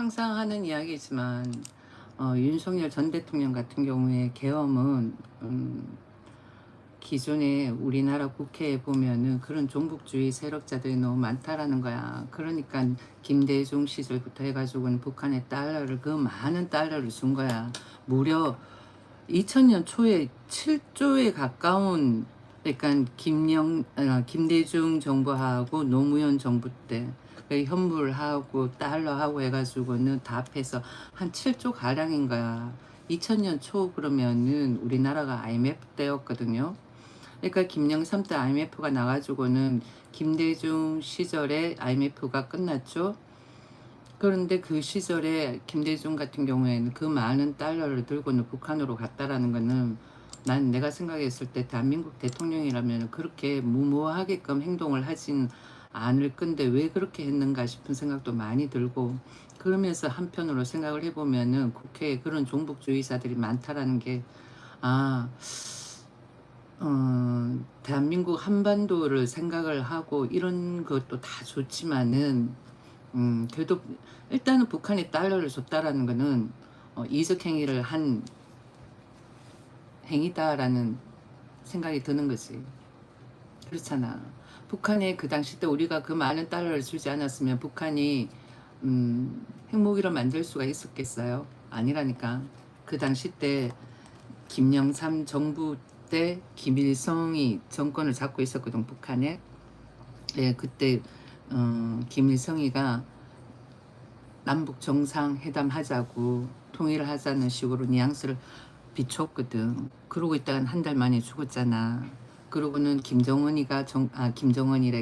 항상 하는 이야기지만 윤석열 전 대통령 같은 경우에 계엄은 기존에 우리나라 국회에 보면은 그런 종북주의 세력자들이 너무 많다라는 거야. 그러니까 김대중 시절부터 해가지고는 북한에 달러를 그 많은 달러를 준 거야. 무려 2000년 초에 7조에 가까운, 그러니까 김대중 정부하고 노무현 정부 때 그 현물하고 달러하고 해가지고는 다 합해서 한 7조 가량인 거야. 2000년 초 그러면은 우리나라가 IMF 때였거든요. 그러니까 김영삼 때 IMF가 나가지고는 김대중 시절에 IMF가 끝났죠. 그런데 그 시절에 김대중 같은 경우에는 그 많은 달러를 들고는 북한으로 갔다라는 거는, 난 내가 생각했을 때 대한민국 대통령이라면 그렇게 무모하게끔 행동을 하진 않을 건데 왜 그렇게 했는가 싶은 생각도 많이 들고, 그러면서 한편으로 생각을 해보면은 국회에 그런 종북주의자들이 많다라는 게, 아, 대한민국 한반도를 생각을 하고 이런 것도 다 좋지만은 그래도 일단은 북한이 달러를 줬다라는 거는 이적 행위를 한 행위다라는 생각이 드는 거지. 그렇잖아. 북한이 그 당시 때 우리가 그 많은 달러를 주지 않았으면 북한이 핵무기를 만들 수가 있었겠어요? 아니라니까. 그 당시 때 김영삼 정부 때 김일성이 정권을 잡고 있었거든, 북한에. 예, 그때 김일성이가 남북 정상회담 하자고 통일을 하자는 식으로 뉘앙스를 비췄거든. 그러고 있다가 한 달 만에 죽었잖아. 그러고는 김정은이래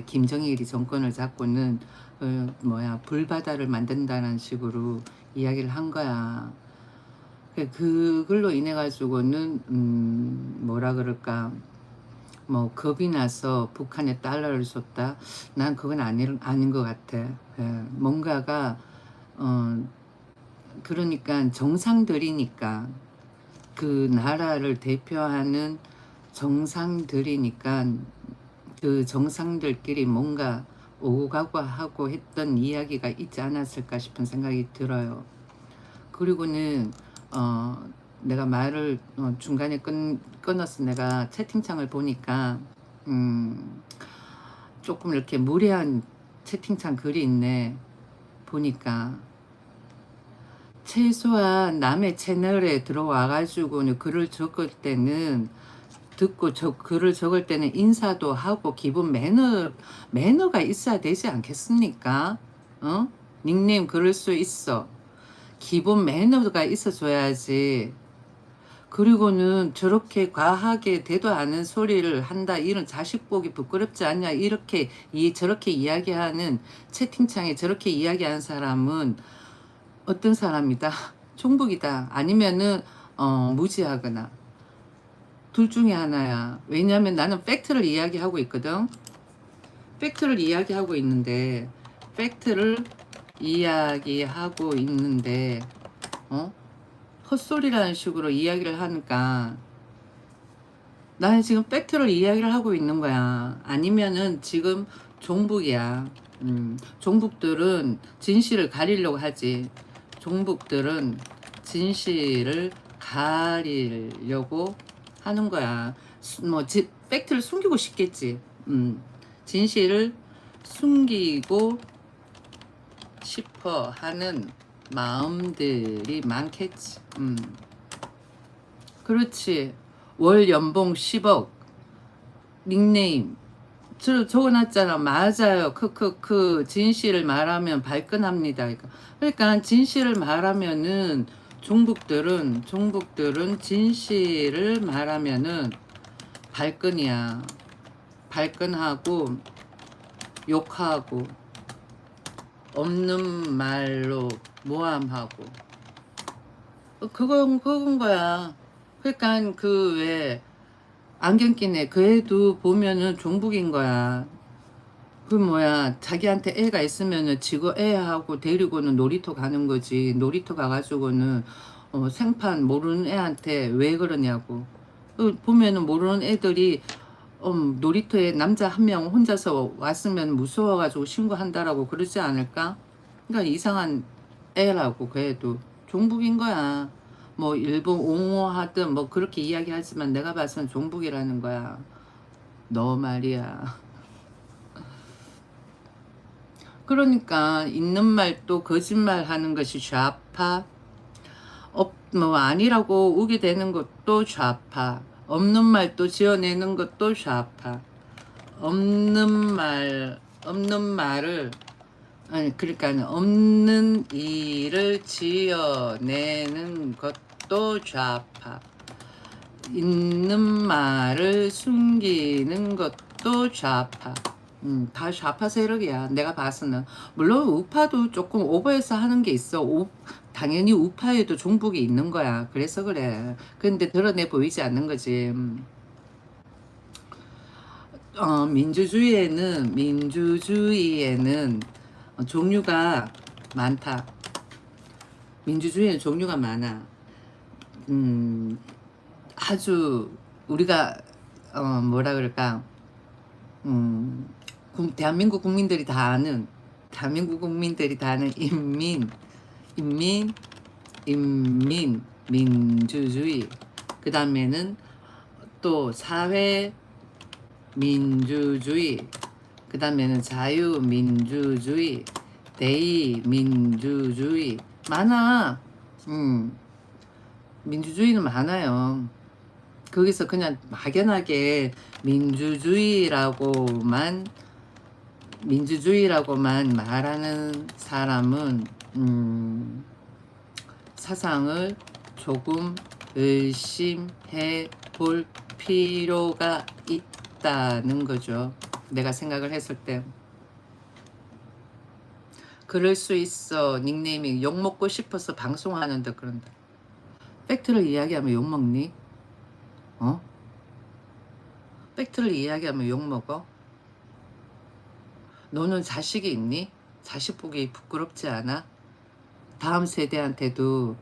김정일이 정권을 잡고는 불바다를 만든다는 식으로 이야기를 한 거야. 그걸로 인해 가지고는 뭐라 그럴까, 뭐 겁이 나서 북한에 달러를 줬다. 난 그건 아닌 것 같아. 예, 뭔가가 그러니까 정상들이니까, 그 나라를 대표하는 정상들이니까 그 정상들끼리 뭔가 오고 가고 하고 했던 이야기가 있지 않았을까 싶은 생각이 들어요. 그리고는 내가 말을 중간에 끊어서 내가 채팅창을 보니까 조금 이렇게 무례한 채팅창 글이 있네. 보니까 최소한 남의 채널에 들어와 가지고는 글을 적을 때는, 듣고 글을 적을 때는 인사도 하고 기본 매너가 있어야 되지 않겠습니까? 닉네임 그럴 수 있어. 기본 매너가 있어줘야지. 그리고는 저렇게 과하게 되도 않은 소리를 한다, 이런 자식 보기 부끄럽지 않냐, 이렇게 저렇게 이야기하는, 채팅창에 저렇게 이야기하는 사람은 어떤 사람이다? 종북이다. 아니면은 무지하거나, 둘 중에 하나야. 왜냐하면 나는 팩트를 이야기하고 있거든. 팩트를 이야기하고 있는데 팩트를 이야기하고 있는데 헛소리라는 식으로 이야기를 하니까, 나는 지금 팩트를 이야기를 하고 있는 거야. 아니면은 지금 종북이야. 종북들은 진실을 가리려고 하지. 종북들은 진실을 가리려고 하는 거야. 팩트를 숨기고 싶겠지. 진실을 숨기고 싶어 하는 마음들이 많겠지. 그렇지. 월 연봉 10억, 닉네임 적어놨잖아. 맞아요. 진실을 말하면 발끈합니다. 그러니까 진실을 말하면은 종북들은 진실을 말하면은 발끈이야. 발끈하고 욕하고 없는 말로 모함하고, 그건 거야. 그러니까 그 왜 안경 끼네, 그 애도 보면은 종북인 거야. 그 자기한테 애가 있으면은 지구 애하고 데리고는 놀이터 가는 거지. 놀이터 가가지고는 생판 모르는 애한테 왜 그러냐고. 보면은 모르는 애들이 놀이터에 남자 한 명 혼자서 왔으면 무서워가지고 신고한다라고 그러지 않을까? 그러니까 이상한 애라고 그래도 종북인 거야. 뭐 일본 옹호하든 뭐 그렇게 이야기하지만 내가 봐서는 종북이라는 거야. 너 말이야. 그러니까 있는 말 또 거짓말 하는 것이 좌파. 뭐 아니라고 우게 되는 것도 좌파. 없는 말 또 지어내는 것도 좌파. 없는 말을, 아니, 그러니까 없는 일을 지어내는 것도 좌파. 있는 말을 숨기는 것도 좌파. 다 좌파 세력이야. 내가 봐서는. 물론 우파도 조금 오버해서 하는 게 있어. 당연히 우파에도 종북이 있는 거야. 그래서 그래. 근데 드러내 보이지 않는 거지. 민주주의에는 종류가 많다. 민주주의는 종류가 많아. 음, 아주 우리가 뭐라 그럴까? 음, 대한민국 국민들이 다 아는 인민, 민주주의. 그 다음에는 또 사회 민주주의. 그 다음에는 자유민주주의, 대의민주주의. 많아. 민주주의는 많아요. 거기서 그냥 막연하게 민주주의라고만 말하는 사람은 사상을 조금 의심해 볼 필요가 있다는 거죠. 내가 생각을 했을 때. 그럴 수 있어. 닉네임이 욕먹고 싶어서 방송하는데 그런다. 팩트를 이야기하면 욕먹니? 팩트를 이야기하면 욕먹어? 너는 자식이 있니? 자식 보기 부끄럽지 않아? 다음 세대한테도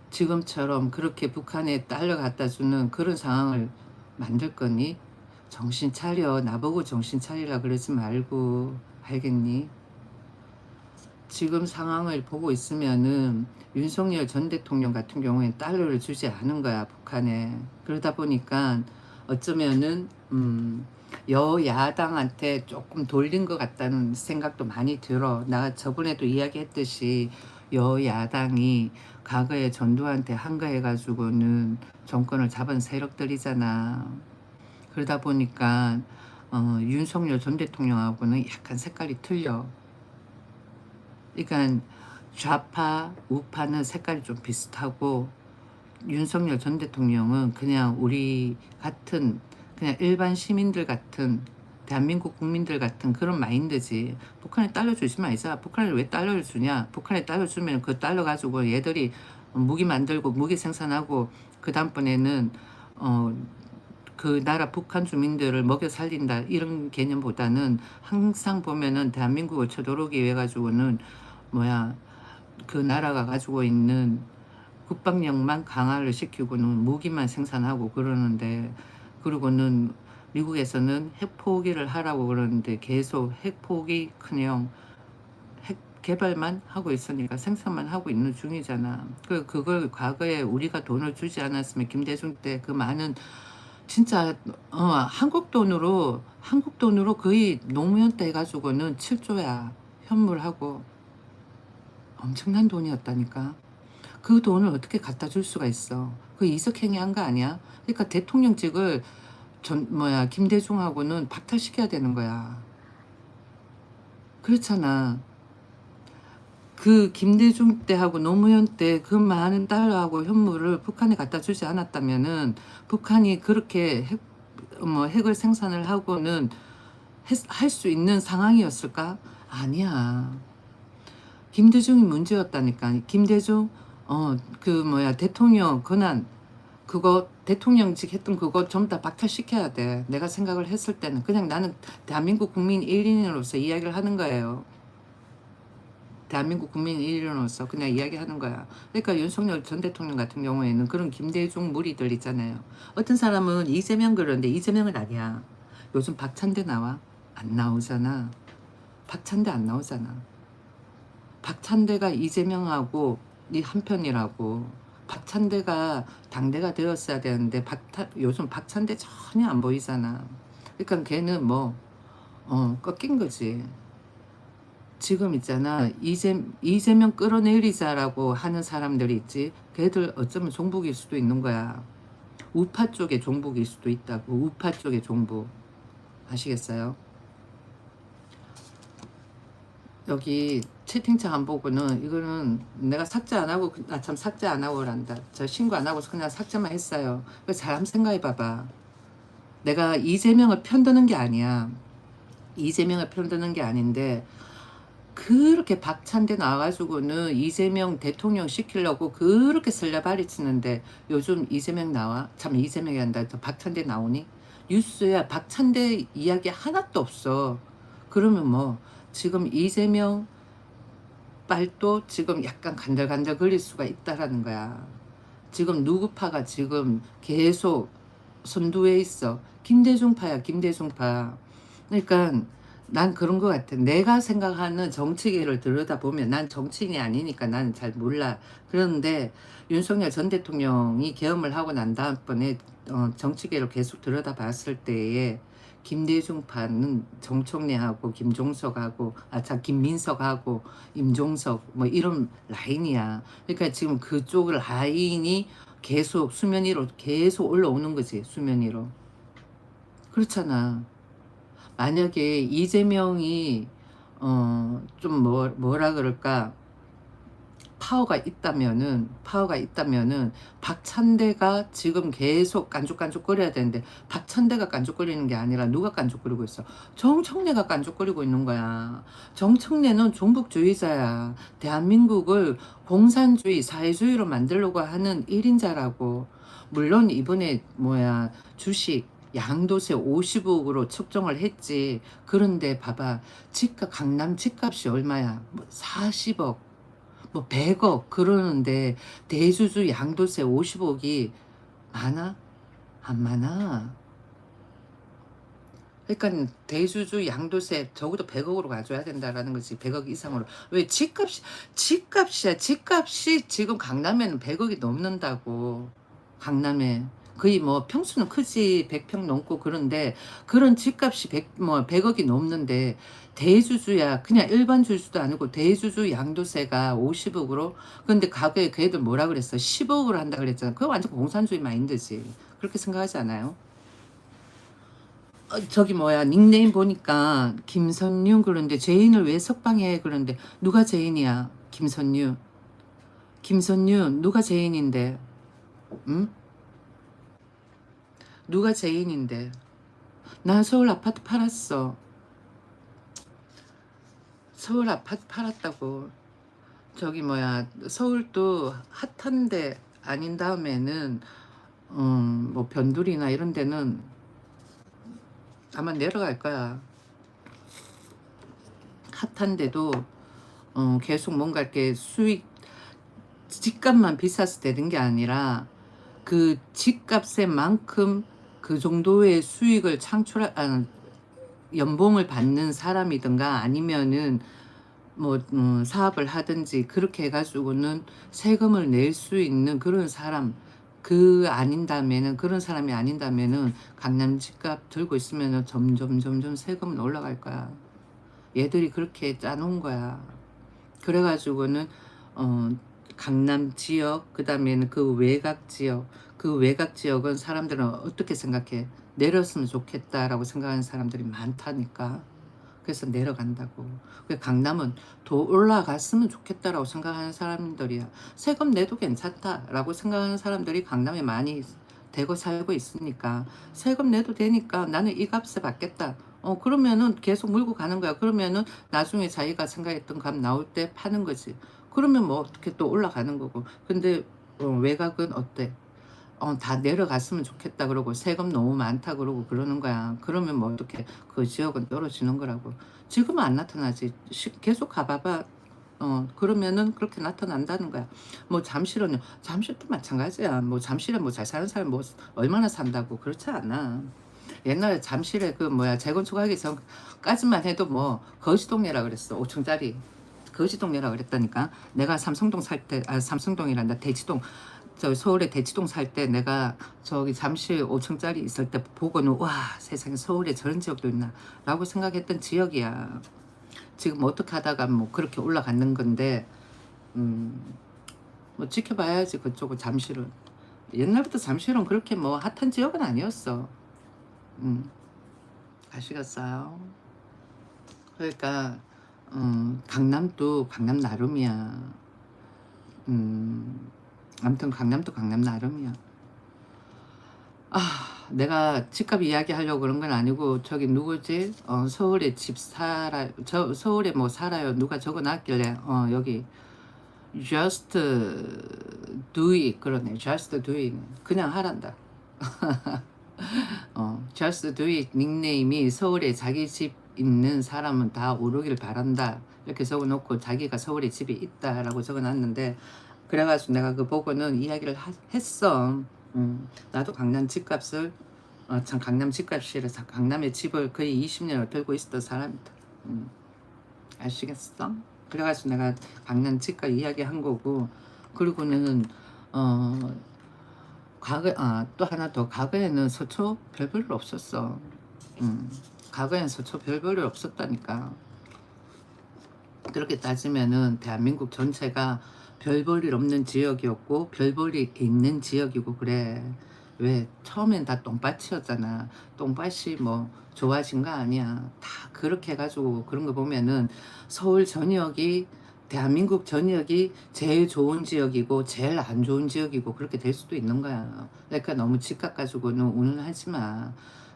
지금처럼 그렇게 북한에 딸려 갖다 주는 그런 상황을 만들 거니? 정신 차려. 나보고 정신 차리라 그러지 말고. 알겠니? 지금 상황을 보고 있으면은 윤석열 전 대통령 같은 경우에 달러를 주지 않은 거야, 북한에. 그러다 보니까 어쩌면은 여야당한테 조금 돌린 것 같다는 생각도 많이 들어. 나 저번에도 이야기했듯이 여야당이 과거에 전두환한테 한가해가지고는 정권을 잡은 세력들이잖아. 그러다 보니까 윤석열 전 대통령하고는 약간 색깔이 틀려. 그러니까 좌파, 우파는 색깔이 좀 비슷하고 윤석열 전 대통령은 그냥 우리 같은 그냥 일반 시민들 같은 대한민국 국민들 같은 그런 마인드지. 북한에 달러 주지 말자. 북한에 왜 달러를 주냐? 북한에 달러 주면 그 달러 가지고 얘들이 무기 만들고 무기 생산하고 그 다음번에는 그 나라 북한 주민들을 먹여 살린다 이런 개념보다는 항상 보면은 대한민국을 쳐들어오기 위해 가지고는 그 나라가 가지고 있는 국방력만 강화를 시키고는 무기만 생산하고 그러는데, 그리고는 미국에서는 핵포기를 하라고 그러는데 계속 핵포기 커녕 핵 개발만 하고 있으니까 생산만 하고 있는 중이잖아. 그걸 과거에 우리가 돈을 주지 않았으면 김대중 때 그 많은 진짜 한국 돈으로 거의 노무현 때 해가지고는 7조야 현물하고 엄청난 돈이었다니까. 그 돈을 어떻게 갖다 줄 수가 있어? 그 이석행위 한 거 아니야? 그러니까 대통령직을 김대중하고는 박탈시켜야 되는 거야. 그렇잖아. 그 김대중 때하고 노무현 때 그 많은 달러하고 현물을 북한에 갖다 주지 않았다면은 북한이 그렇게 핵을 생산을 하고는 할 수 있는 상황이었을까? 아니야. 김대중이 문제였다니까. 김대중 대통령 권한 그거 대통령직 했던 그거 전부 다 박탈시켜야 돼. 내가 생각을 했을 때는 그냥 나는 대한민국 국민 1인으로서 이야기를 하는 거예요. 대한민국 국민 1인으로서 그냥 이야기하는 거야. 그러니까 윤석열 전 대통령 같은 경우에는 그런 김대중 무리들 있잖아요. 어떤 사람은 이재명 그러는데 이재명은 아니야. 요즘 박찬대 나와? 안 나오잖아. 박찬대 안 나오잖아. 박찬대가 이재명하고 이 한편이라고. 박찬대가 당대가 되었어야 되는데 요즘 박찬대 전혀 안 보이잖아. 그러니까 걔는 뭐 꺾인 거지. 지금 있잖아, 이재명 끌어내리자라고 하는 사람들이 있지. 걔들 어쩌면 종북일 수도 있는 거야. 우파 쪽의 종북일 수도 있다고. 우파 쪽의 종북. 아시겠어요? 여기 채팅창 안 보고는 이거는 내가 삭제 안 하고, 참 삭제 안 하고란다. 저 신고 안 하고서 그냥 삭제만 했어요. 잘 한번 생각해 봐봐. 내가 이재명을 편드는 게 아니야. 이재명을 편드는 게 아닌데, 그렇게 박찬대 나와가지고는 이재명 대통령 시키려고 그렇게 설레발이 치는데, 요즘 이재명 나와? 참, 이재명이 한다. 박찬대 나오니? 뉴스에 박찬대 이야기 하나도 없어. 그러면 뭐 지금 이재명 빨도 지금 약간 간들간들 거릴 수가 있다라는 거야. 지금 누구파가 지금 계속 선두에 있어. 김대중파야, 김대중파. 그러니까 난 그런 것 같아. 내가 생각하는 정치계를 들여다보면, 난 정치인이 아니니까 나는 잘 몰라. 그런데 윤석열 전 대통령이 계엄을 하고 난 다음번에 정치계를 계속 들여다봤을 때에 김대중파는 정청래하고 김종석하고 김민석하고 임종석 뭐 이런 라인이야. 그러니까 지금 그쪽 라인이 계속 수면 위로 계속 올라오는 거지. 수면 위로. 그렇잖아. 만약에 이재명이 좀 뭐라 그럴까, 파워가 있다면은 박찬대가 지금 계속 깐족깐족거려야 되는데, 박찬대가 깐족거리는 게 아니라 누가 깐족거리고 있어? 정청래가 깐족거리고 있는 거야. 정청래는 종북주의자야. 대한민국을 공산주의, 사회주의로 만들려고 하는 1인자라고. 물론 이번에 주식 양도세 50억으로 측정을 했지. 그런데 봐봐, 강남 집값이 얼마야? 뭐 40억, 뭐 100억 그러는데 대주주 양도세 50억이 많아? 안 많아. 그러니까 대주주 양도세 적어도 100억으로 가져야 된다라는 거지. 100억 이상으로. 왜? 집값이 지금 강남에는 100억이 넘는다고. 강남에 거의 뭐 평수는 크지, 100평 넘고. 그런데 그런 집값이 100억이 넘는데, 대주주야. 그냥 일반 주주도 아니고 대주주 양도세가 50억으로. 근데 과거에 그 애들 뭐라 그랬어? 10억으로 한다 그랬잖아. 그거 완전 공산주의 마인드지. 그렇게 생각하지 않아요? 저기 닉네임 보니까 김선유 그런데, 죄인을 왜 석방해? 그런데 누가 죄인이야? 김선유 누가 죄인인데? 응? 누가 죄인인데? 나 서울 아파트 팔았어. 서울 아파트 팔았다고. 저기 서울도 핫한데 아닌 다음에는 뭐 변두리나 이런 데는 아마 내려갈 거야. 핫한데도 계속 뭔가 이렇게 집값만 비쌌을 때 된 게 아니라, 그 집값의 만큼 그 정도의 수익을 연봉을 받는 사람이든가 아니면은 뭐 사업을 하든지 그렇게 해가지고는 세금을 낼 수 있는 그런 사람, 그런 사람이 아닌다면은 강남 집값 들고 있으면은 점점 세금은 올라갈 거야. 얘들이 그렇게 짜놓은 거야. 그래가지고는 강남 지역, 그 다음에는 그 외곽 지역은 사람들은 어떻게 생각해? 내렸으면 좋겠다라고 생각하는 사람들이 많다니까. 그래서 내려간다고. 강남은 더 올라갔으면 좋겠다라고 생각하는 사람들이야. 세금 내도 괜찮다라고 생각하는 사람들이 강남에 많이 대거 살고 있으니까, 세금 내도 되니까 나는 이 값에 받겠다. 그러면은 계속 물고 가는 거야. 그러면은 나중에 자기가 생각했던 값 나올 때 파는 거지. 그러면 뭐 어떻게 또 올라가는 거고. 근데 외곽은 어때? 다 내려갔으면 좋겠다 그러고 세금 너무 많다 그러고 그러는 거야. 그러면 뭐 어떻게, 그 지역은 떨어지는 거라고. 지금은 안 나타나지. 계속 가봐봐. 그러면은 그렇게 나타난다는 거야. 뭐 잠실도 마찬가지야. 뭐 잠실에 뭐 잘 사는 사람 뭐 얼마나 산다고. 그렇지 않아. 옛날에 잠실에 재건축하기 전까지만 해도 뭐 거지동네라 그랬어. 5층짜리. 거지 동네라 그랬다니까. 내가 삼성동 살 때, 삼성동이란다. 대치동, 저 서울에 대치동 살 때 내가 저기 잠실 5층짜리 있을 때 보고는 와, 세상에 서울에 저런 지역도 있나 라고 생각했던 지역이야. 지금 어떻게 하다가 뭐 그렇게 올라갔는 건데, 뭐 지켜봐야지. 그쪽은 잠실은 옛날부터 잠실은 그렇게 뭐 핫한 지역은 아니었어. 아시겠어요? 그러니까 강남도 강남 나름이야. 아무튼 강남도 강남 나름이야. 내가 집값 이야기하려고 그런 건 아니고 저기 누구지? 서울에 집 살아, 저 서울에 뭐 살아요. 누가 적어놨길래 여기 just do it. 그러네. just do it. 그냥 하란다. just do it 닉네임이 서울에 자기 집 있는 사람은 다 오르길 바란다 이렇게 적어놓고 자기가 서울에 집이 있다라고 적어놨는데, 그래가지고 내가 그 보고는 이야기를 했어. 나도 강남 집값을 참 강남 집값이라서 강남에 집을 거의 20년을 들고 있었던 사람이다. 아시겠어? 그래가지고 내가 강남 집값 이야기한 거고, 그리고는 또 하나 더, 과거에는 서초 별 볼 일 없었어. 과거에는 서초 별 볼 일 없었다니까. 그렇게 따지면은 대한민국 전체가 별 볼 일 없는 지역이었고 별 볼 일 있는 지역이고 그래. 왜 처음엔 다 똥밭이었잖아. 똥밭이 뭐 좋아진 거 아니야. 다 그렇게 해가지고 그런 거 보면은 서울 전역이, 대한민국 전역이 제일 좋은 지역이고 제일 안 좋은 지역이고 그렇게 될 수도 있는 거야. 그러니까 너무 집값 가지고는 운운하지 마.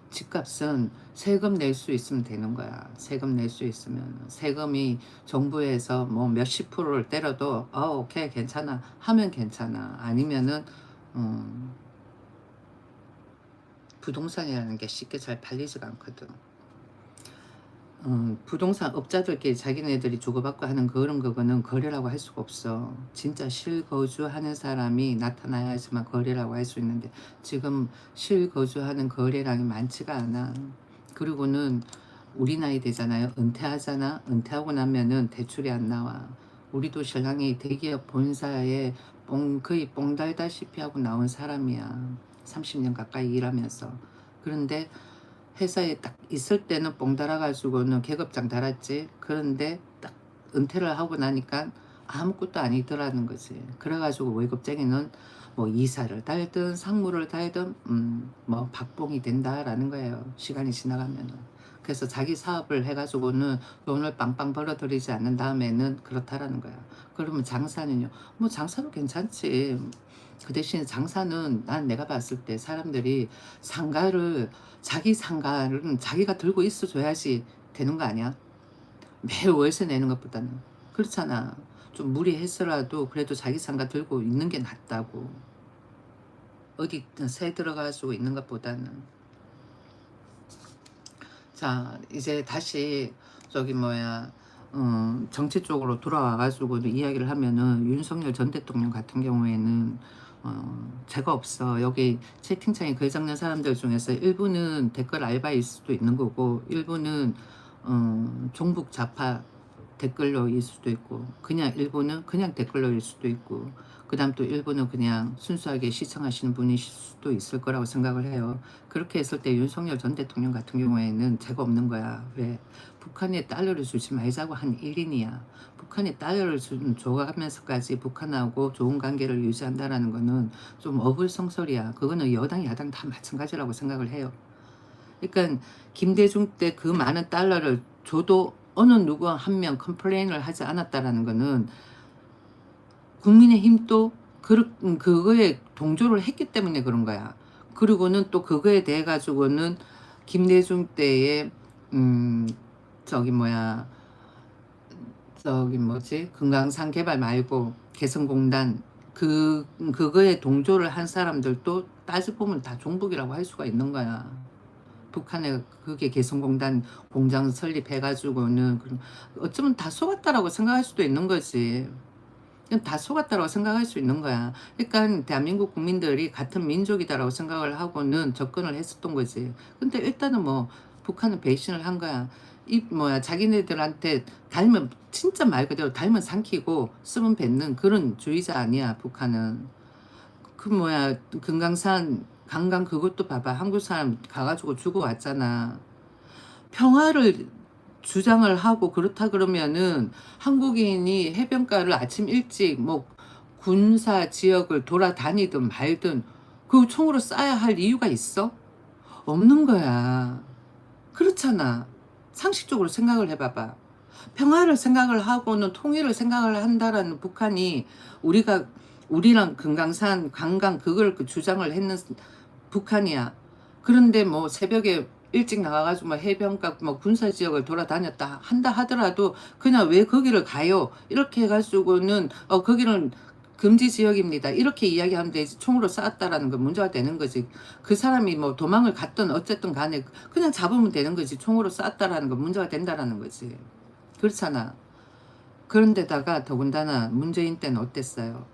집값은 세금 낼 수 있으면 되는 거야. 세금 낼 수 있으면. 세금이 정부에서 뭐 몇십 프로를 때려도 오케이 괜찮아 하면 괜찮아. 아니면은 부동산이라는 게 쉽게 잘 팔리지가 않거든. 부동산 업자들끼리 자기네들이 주고받고 하는 그런 거는 거래라고 할 수가 없어. 진짜 실거주하는 사람이 나타나야지만 거래라고 할 수 있는데 지금 실거주하는 거래량이 많지가 않아. 그리고는 우리 나이 되잖아요. 은퇴하잖아. 은퇴하고 나면은 대출이 안 나와. 우리도 신랑이 대기업 본사에 거의 뽕 달다시피 하고 나온 사람이야. 30년 가까이 일하면서. 그런데 회사에 딱 있을 때는 뽕 달아가지고는 계급장 달았지. 그런데 딱 은퇴를 하고 나니까 아무것도 아니더라는 거지. 그래가지고 월급쟁이는 뭐 이사를 달든 상무를 달든 뭐 박봉이 된다라는 거예요. 시간이 지나가면은. 그래서 자기 사업을 해가지고는 돈을 빵빵 벌어들이지 않는 다음에는 그렇다라는 거야. 그러면 장사는요? 뭐 장사도 괜찮지. 그 대신 장사는 난 내가 봤을 때 사람들이 상가를, 자기 상가는 자기가 들고 있어줘야지 되는 거 아니야? 매일 월세 내는 것보다는. 그렇잖아. 좀 무리했어라도 그래도 자기 상가 들고 있는 게 낫다고. 어디 새 들어가지고 있는 것보다는. 자, 이제 다시 저기 뭐야 정치 쪽으로 돌아와가지고 이야기를 하면은 윤석열 전 대통령 같은 경우에는 죄가 없어. 여기 채팅창에 글 적는 사람들 중에서 일부는 댓글 알바일 수도 있는 거고, 일부는 종북 좌파 댓글러일 수도 있고, 그냥 일부는 그냥 댓글러일 수도 있고, 그 다음 또 일부는 그냥 순수하게 시청하시는 분이실 수도 있을 거라고 생각을 해요. 그렇게 했을 때 윤석열 전 대통령 같은 경우에는 죄가 없는 거야. 왜? 북한에 달러를 주지 말자고 한 1인이야. 북한에 달러를 줘가면서까지 북한하고 좋은 관계를 유지한다라는 거는 좀 어불성설이야. 그거는 여당 야당 다 마찬가지라고 생각을 해요. 그러니까 김대중 때 그 많은 달러를 줘도 어느 누구 한 명 컴플레인을 하지 않았다라는 거는 국민의힘도 그거에 동조를 했기 때문에 그런 거야. 그리고는 또 그거에 대해 가지고는 김대중 때에 저기 뭐야 저기 뭐지 금강산 개발 말고 개성공단 그거에 동조를 한 사람들도 따지고 보면 다 종북이라고 할 수가 있는 거야. 북한에 그게 개성공단 공장 설립해가지고는 어쩌면 다 속았다라고 생각할 수도 있는 거지. 그냥 다 속았다라고 생각할 수 있는 거야. 그러니까 대한민국 국민들이 같은 민족이다라고 생각을 하고는 접근을 했었던 거지. 근데 일단은 뭐 북한은 배신을 한 거야. 이 뭐야 자기네들한테 닮은 진짜 말 그대로 닮은 삼키고 쓰면 뱉는 그런 주의자 아니야 북한은. 그 뭐야 금강산 강강 그것도 봐봐. 한국 사람 가가지고 죽어 왔잖아. 평화를 주장을 하고 그렇다 그러면은 한국인이 해변가를 아침 일찍 뭐 군사 지역을 돌아다니든 말든 그 총으로 쏴야 할 이유가 있어? 없는 거야. 그렇잖아. 상식적으로 생각을 해봐봐. 평화를 생각을 하고는 통일을 생각을 한다라는 북한이 우리가 우리랑 금강산 관광 그걸 그 주장을 했는 북한이야. 그런데 뭐 새벽에 일찍 나가가지고 뭐 해변가 뭐 군사 지역을 돌아다녔다 한다 하더라도 그냥 왜 거기를 가요? 이렇게 해가지고는 거기는 금지 지역입니다. 이렇게 이야기하면 되지. 총으로 쐈다라는 건 문제가 되는 거지. 그 사람이 뭐 도망을 갔든 어쨌든 간에 그냥 잡으면 되는 거지. 총으로 쐈다라는 건 문제가 된다라는 거지. 그렇잖아. 그런데다가 더군다나 문재인 때는 어땠어요?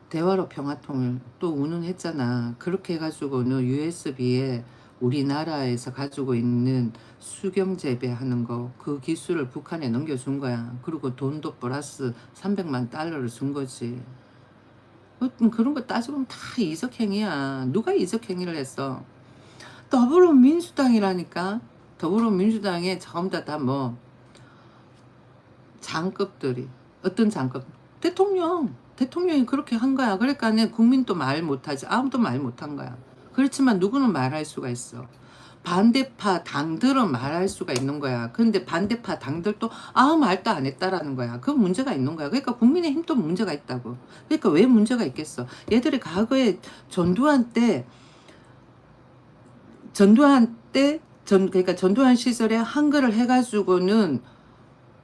대화로 평화통일 또 운운했잖아. 그렇게 해가지고는 USB에 우리나라에서 가지고 있는 수경 재배하는 거 그 기술을 북한에 넘겨준 거야. 그리고 돈도 플러스 300만 달러를 준 거지. 그런 거 따지면 다 이적행위야. 누가 이적행위를 했어? 더불어민주당이라니까. 더불어민주당에 전부 다뭐 장급들이 어떤 장급? 대통령이 그렇게 한 거야. 그러니까 국민도 말 못하지. 아무도 말 못한 거야. 그렇지만 누구는 말할 수가 있어. 반대파 당들은 말할 수가 있는 거야. 그런데 반대파 당들도 아무 말도 안 했다라는 거야. 그 문제가 있는 거야. 그러니까 국민의힘도 문제가 있다고. 그러니까 왜 문제가 있겠어? 얘들이 과거에 전두환 때 그러니까 전두환 시절에 한글을 해가지고는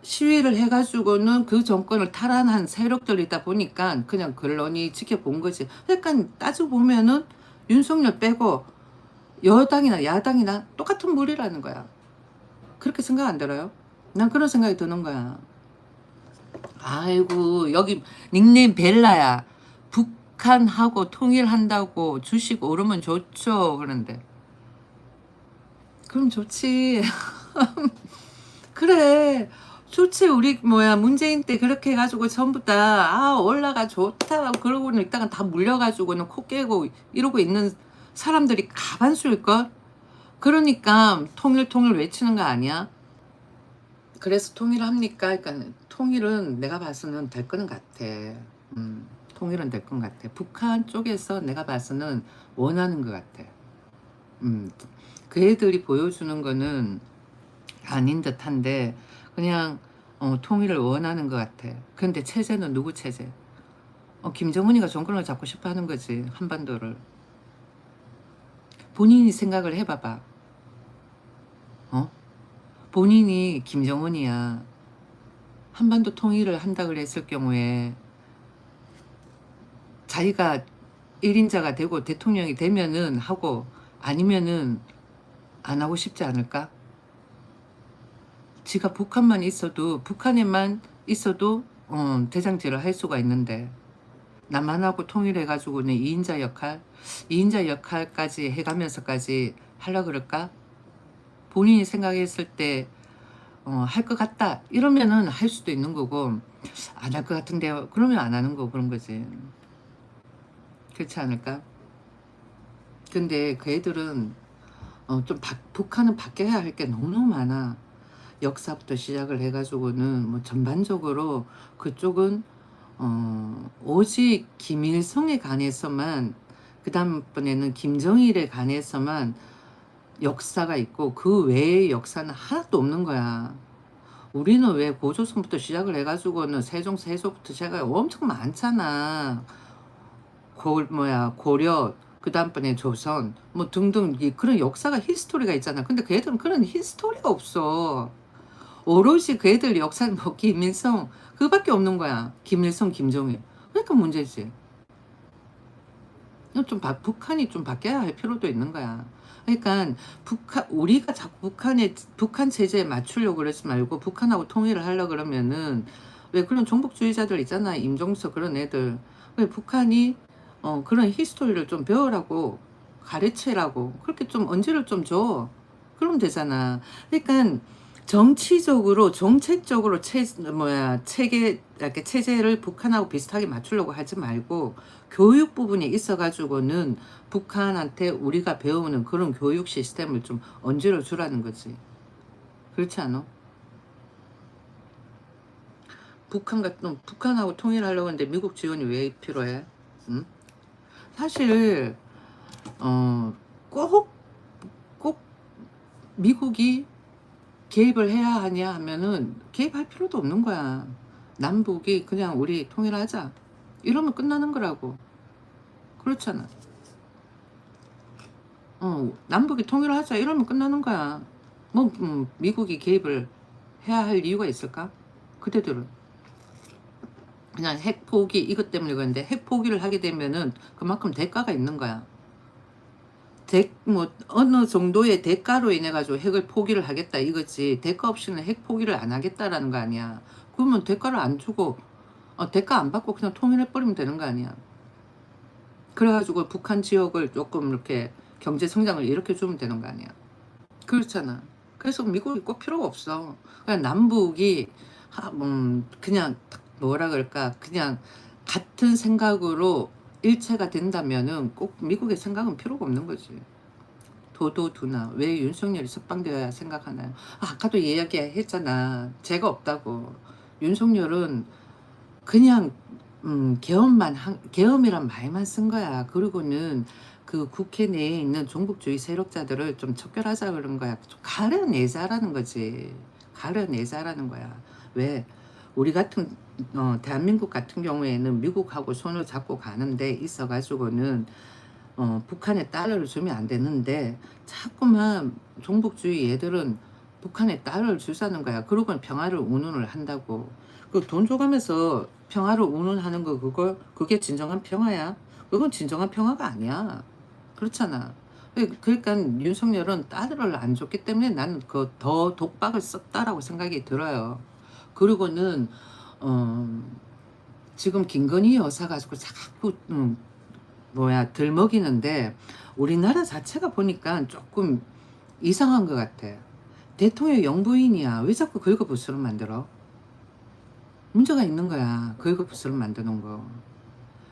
시위를 해가지고는 그 정권을 탈환한 세력들이다 보니까 그냥 언론이 지켜본 거지. 그러니까 따지고 보면은 윤석열 빼고 여당이나 야당이나 똑같은 물이라는 거야. 그렇게 생각 안 들어요? 난 그런 생각이 드는 거야. 아이고 여기 닉네임 벨라야. 북한하고 통일한다고 주식 오르면 좋죠. 그런데 그럼 좋지. 그래. 좋지. 우리 뭐야 문재인 때 그렇게 해가지고 전부 다 올라가 좋다 그러고는 있다가 다 물려가지고는 코 깨고 이러고 있는 사람들이 가반수일걸. 그러니까 통일 외치는 거 아니야? 그래서 통일합니까? 그러니까 통일은 내가 봐서는 될 거는 같아. 통일은 될 건 같아. 북한 쪽에서 내가 봐서는 원하는 것 같아. 그 애들이 보여주는 거는 아닌 듯한데 그냥 통일을 원하는 것 같아. 근데 체제는 누구 체제? 김정은이가 정권을 잡고 싶어 하는 거지. 한반도를. 본인이 생각을 해봐봐. 본인이 김정은이야. 한반도 통일을 한다 그랬을 경우에 자기가 1인자가 되고 대통령이 되면은 하고 아니면은 안 하고 싶지 않을까? 지가 북한만 있어도 북한에만 있어도 대장질을 할 수가 있는데 남한하고 통일해가지고는 2인자 역할까지 해가면서까지 하려 그럴까? 본인이 생각했을 때 할 것 같다 이러면은 할 수도 있는 거고 안 할 것 같은데 그러면 안 하는 거 그런 거지. 그렇지 않을까? 근데 그 애들은 북한은 바뀌어야 할 게 너무 많아. 역사부터 시작을 해가지고는 뭐 전반적으로 그쪽은 오직 김일성에 관해서만 그 다음번에는 김정일에 관해서만 역사가 있고 그 외의 역사는 하나도 없는 거야. 우리는 왜 고조선부터 시작을 해가지고는 세종 세조부터 시작해 엄청 많잖아. 고려 그 다음번에 조선 뭐 등등 그런 역사가 히스토리가 있잖아. 근데 그 애들은 그런 히스토리가 없어. 오롯이 그 애들 역사는 뭐 김일성 그밖에 없는 거야. 김일성 김정일. 그러니까 문제지. 북한이 좀 바뀌어야 할 필요도 있는 거야. 그러니까 우리가 자꾸 북한 체제에 맞추려고 그러지 말고 북한하고 통일을 하려 그러면은 왜 그런 종북주의자들 있잖아. 임종석 그런 애들. 왜 북한이 그런 히스토리를 좀 배우라고 가르치라고 그렇게 좀 언지를 좀 줘. 그러면 되잖아. 그러니까 정치적으로 정책적으로 체계 이렇게 체제를 북한하고 비슷하게 맞추려고 하지 말고 교육 부분에 있어 가지고는 북한한테 우리가 배우는 그런 교육 시스템을 좀 얹어 주라는 거지. 그렇지 않아? 북한하고 통일하려고 하는데 미국 지원이 왜 필요해? 응? 사실 어, 꼭, 꼭 미국이 개입을 해야 하냐 하면은 개입할 필요도 없는 거야. 남북이 그냥 우리 통일하자. 이러면 끝나는 거라고. 그렇잖아. 남북이 통일하자. 이러면 끝나는 거야. 뭐, 미국이 개입을 해야 할 이유가 있을까? 그대들은. 그냥 핵 포기, 이것 때문에 그런데 핵 포기를 하게 되면은 그만큼 대가가 있는 거야. 어느 정도의 대가로 인해 가지고 핵을 포기를 하겠다 이거지. 대가 없이는 핵 포기를 안 하겠다라는 거 아니야. 그러면 대가를 안 주고 대가 안 받고 그냥 통일해 버리면 되는 거 아니야. 그래가지고 북한 지역을 조금 이렇게 경제 성장을 일으켜 주면 되는 거 아니야. 그렇잖아. 그래서 미국이 꼭 필요가 없어. 그냥 남북이 그냥 뭐라 그럴까 그냥 같은 생각으로 일체가 된다면은 꼭 미국의 생각은 필요가 없는 거지. 도도두나 왜 윤석열이 석방되어야 생각하나요? 아까도 이야기했잖아. 죄가 없다고. 윤석열은 그냥 계엄이란 말만 쓴 거야. 그리고는 그 국회 내에 있는 종북주의 세력자들을 좀 척결하자 그런 거야. 좀 가려내자라는 거지. 가려내자라는 거야. 왜? 우리 같은 대한민국 같은 경우에는 미국하고 손을 잡고 가는 데 있어 가지고는 북한에 달러를 주면 안 되는데 자꾸만 종북주의 얘들은 북한에 달러를 주자는 거야. 그러고는 평화를 운운을 한다고. 그 돈 줘가면서 평화를 운운하는 거 그게 진정한 평화야? 그건 진정한 평화가 아니야. 그렇잖아. 그러니까 윤석열은 달러를 안 줬기 때문에 나는 그 더 독박을 썼다라고 생각이 들어요. 그리고는 어, 지금 김건희 여사 가지고 자꾸 들먹이는데 우리나라 자체가 보니까 조금 이상한 것 같아. 대통령 영부인이야. 왜 자꾸 긁어부스럼 만들어? 문제가 있는 거야. 긁어부스럼 만드는 거.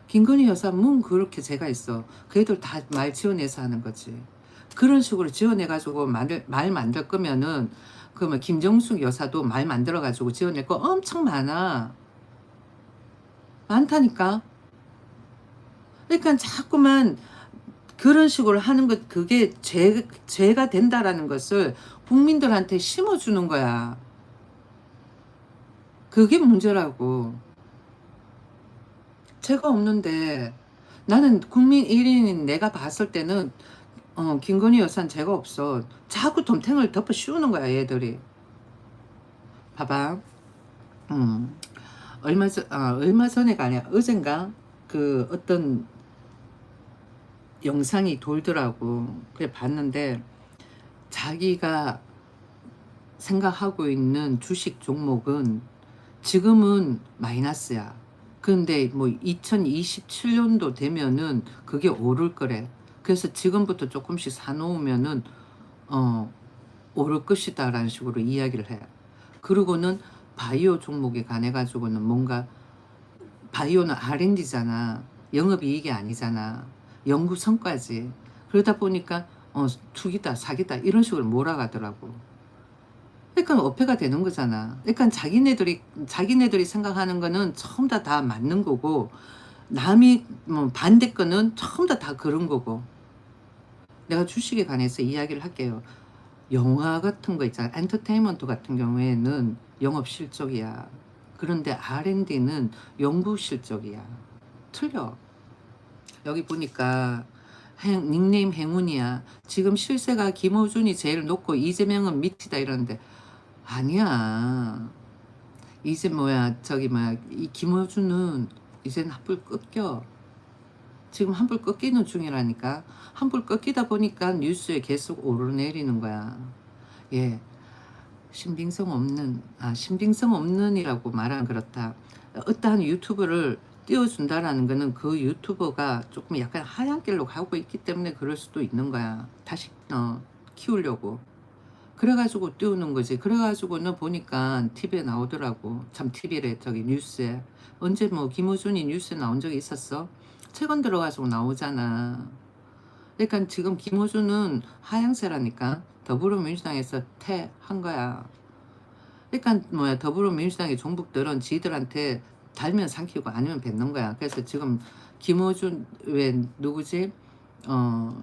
김건희 여사 그렇게 죄가 있어. 그 애들 다 말 지어내서 하는 거지. 그런 식으로 지어내가지고 말 만들 거면은 그러면 김정숙 여사도 말 만들어가지고 지어낼 거 엄청 많아. 많다니까. 그러니까 자꾸만 그런 식으로 하는 것 그게 죄가 된다라는 것을 국민들한테 심어주는 거야. 그게 문제라고. 죄가 없는데 나는 국민 1인인 내가 봤을 때는 김건희 여사는 죄가 없어. 자꾸 덤탱을 덮어 씌우는 거야 얘들이. 봐봐. 음, 얼마 전에가 아니야 어젠가 그 어떤 영상이 돌더라고. 그래 봤는데 자기가 생각하고 있는 주식 종목은 지금은 마이너스야. 근데 뭐 2027년도 되면은 그게 오를 거래. 그래서 지금부터 조금씩 사놓으면은 어 오를 것이다라는 식으로 이야기를 해. 그리고는 바이오 종목에 관해 가지고는 뭔가 바이오는 R&D잖아. 영업이익이 아니잖아. 연구 성과지. 그러다 보니까 투기다 사기다 이런 식으로 몰아가더라고. 그러니까 어폐가 되는 거잖아. 그러니까 자기네들이 생각하는 거는 처음 다 맞는 거고 남이 뭐 반대 거는 처음 다 그런 거고. 내가 주식에 관해서 이야기를 할게요. 영화 같은 거 있잖아. 엔터테인먼트 같은 경우에는 영업 실적이야. 그런데 R&D는 연구 실적이야. 틀려. 여기 보니까 닉네임 행운이야. 지금 실세가 김어준이 제일 높고 이재명은 밑이다 이러는데 아니야. 이제 이 김어준은 이제는 한불 꺾여. 지금 한불 꺾이는 중이라니까. 한불 꺾이다 보니까 뉴스에 계속 오르내리는 거야. 예. 신빙성 없는이라고 말하면 그렇다. 어떠한 유튜브를 띄워준다라는 거는 그 유튜버가 조금 약간 하얀 길로 가고 있기 때문에 그럴 수도 있는 거야. 다시 키우려고. 그래가지고 띄우는 거지. 그래가지고는 보니까 TV에 나오더라고. 참 TV래 저기 뉴스에. 언제 뭐 김어준이 뉴스에 나온 적이 있었어? 최근 들어가지고 나오잖아. 그러니까 지금 김어준은 하향세라니까. 더불어민주당에서 퇴한 거야. 그러니까 뭐야, 더불어민주당의 종북들은 지들한테 달면 삼키고 아니면 뱉는 거야. 그래서 지금 김어준 왜 누구지? 어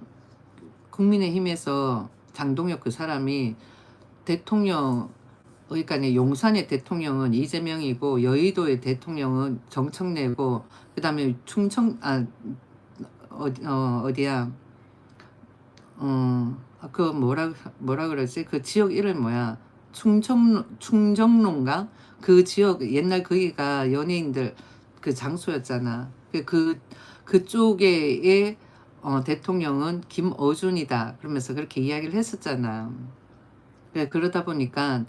국민의힘에서 장동혁 그 사람이 대통령, 그러니까 용산의 대통령은 이재명이고 여의도의 대통령은 정청래고, 그다음에 충청 어디야, 그 뭐라 그러지, 그 지역 이름 뭐야, 충정로인가, 그 지역 옛날 거기가 연예인들 그 장소였잖아. 그쪽의 대통령은 김어준이다 그러면서 그렇게 이야기를 했었잖아. 그러다 보니까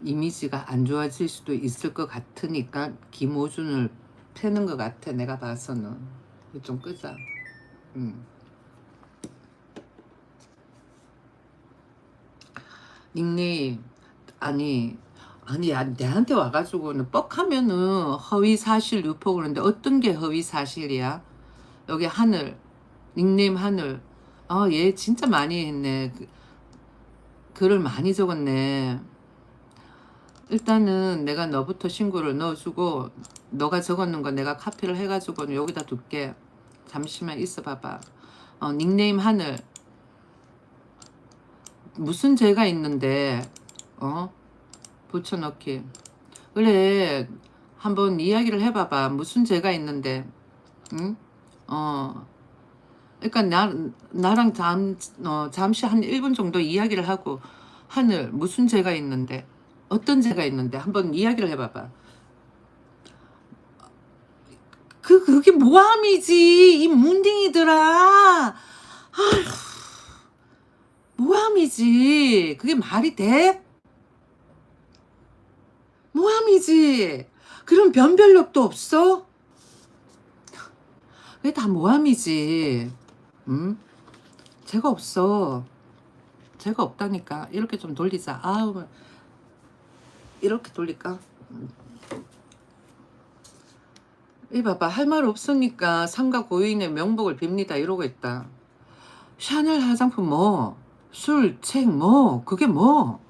이미지가 안 좋아질 수도 있을 것 같으니까 김어준을 패는 것 같아, 내가 봐서는. 좀 끄자. 닉네임. 아니 야, 내한테 와가지고는 뻑하면은 허위 사실 유포 그러는데 어떤 게 허위 사실이야? 여기 하늘, 닉네임 하늘. 얘 진짜 많이 했네. 글을 많이 적었네. 일단은 내가 너부터 신고를 넣어주고, 너가 적었는 거 내가 카피를 해가지고 여기다 둘게. 잠시만 있어 봐봐. 닉네임 하늘. 무슨 죄가 있는데 붙여넣기. 그래, 한번 이야기를 해봐봐. 무슨 죄가 있는데. 응? 그러니까 나랑 잠시 한 1분 정도 이야기를 하고, 하늘 무슨 죄가 있는데, 어떤 죄가 있는데 한번 이야기를 해봐봐. 그게 모함이지 이 문딩이들아. 모함이지. 그게 말이 돼? 모함이지. 그럼 변별력도 없어? 그게 다 모함이지. 응? 죄가 없어. 죄가 없다니까. 이렇게 좀 돌리자. 아우, 이렇게 돌릴까? 이 봐봐, 할 말 없으니까 상가 고인의 명복을 빕니다 이러고 있다. 샤넬 화장품 뭐, 술, 책 뭐, 그게 뭐,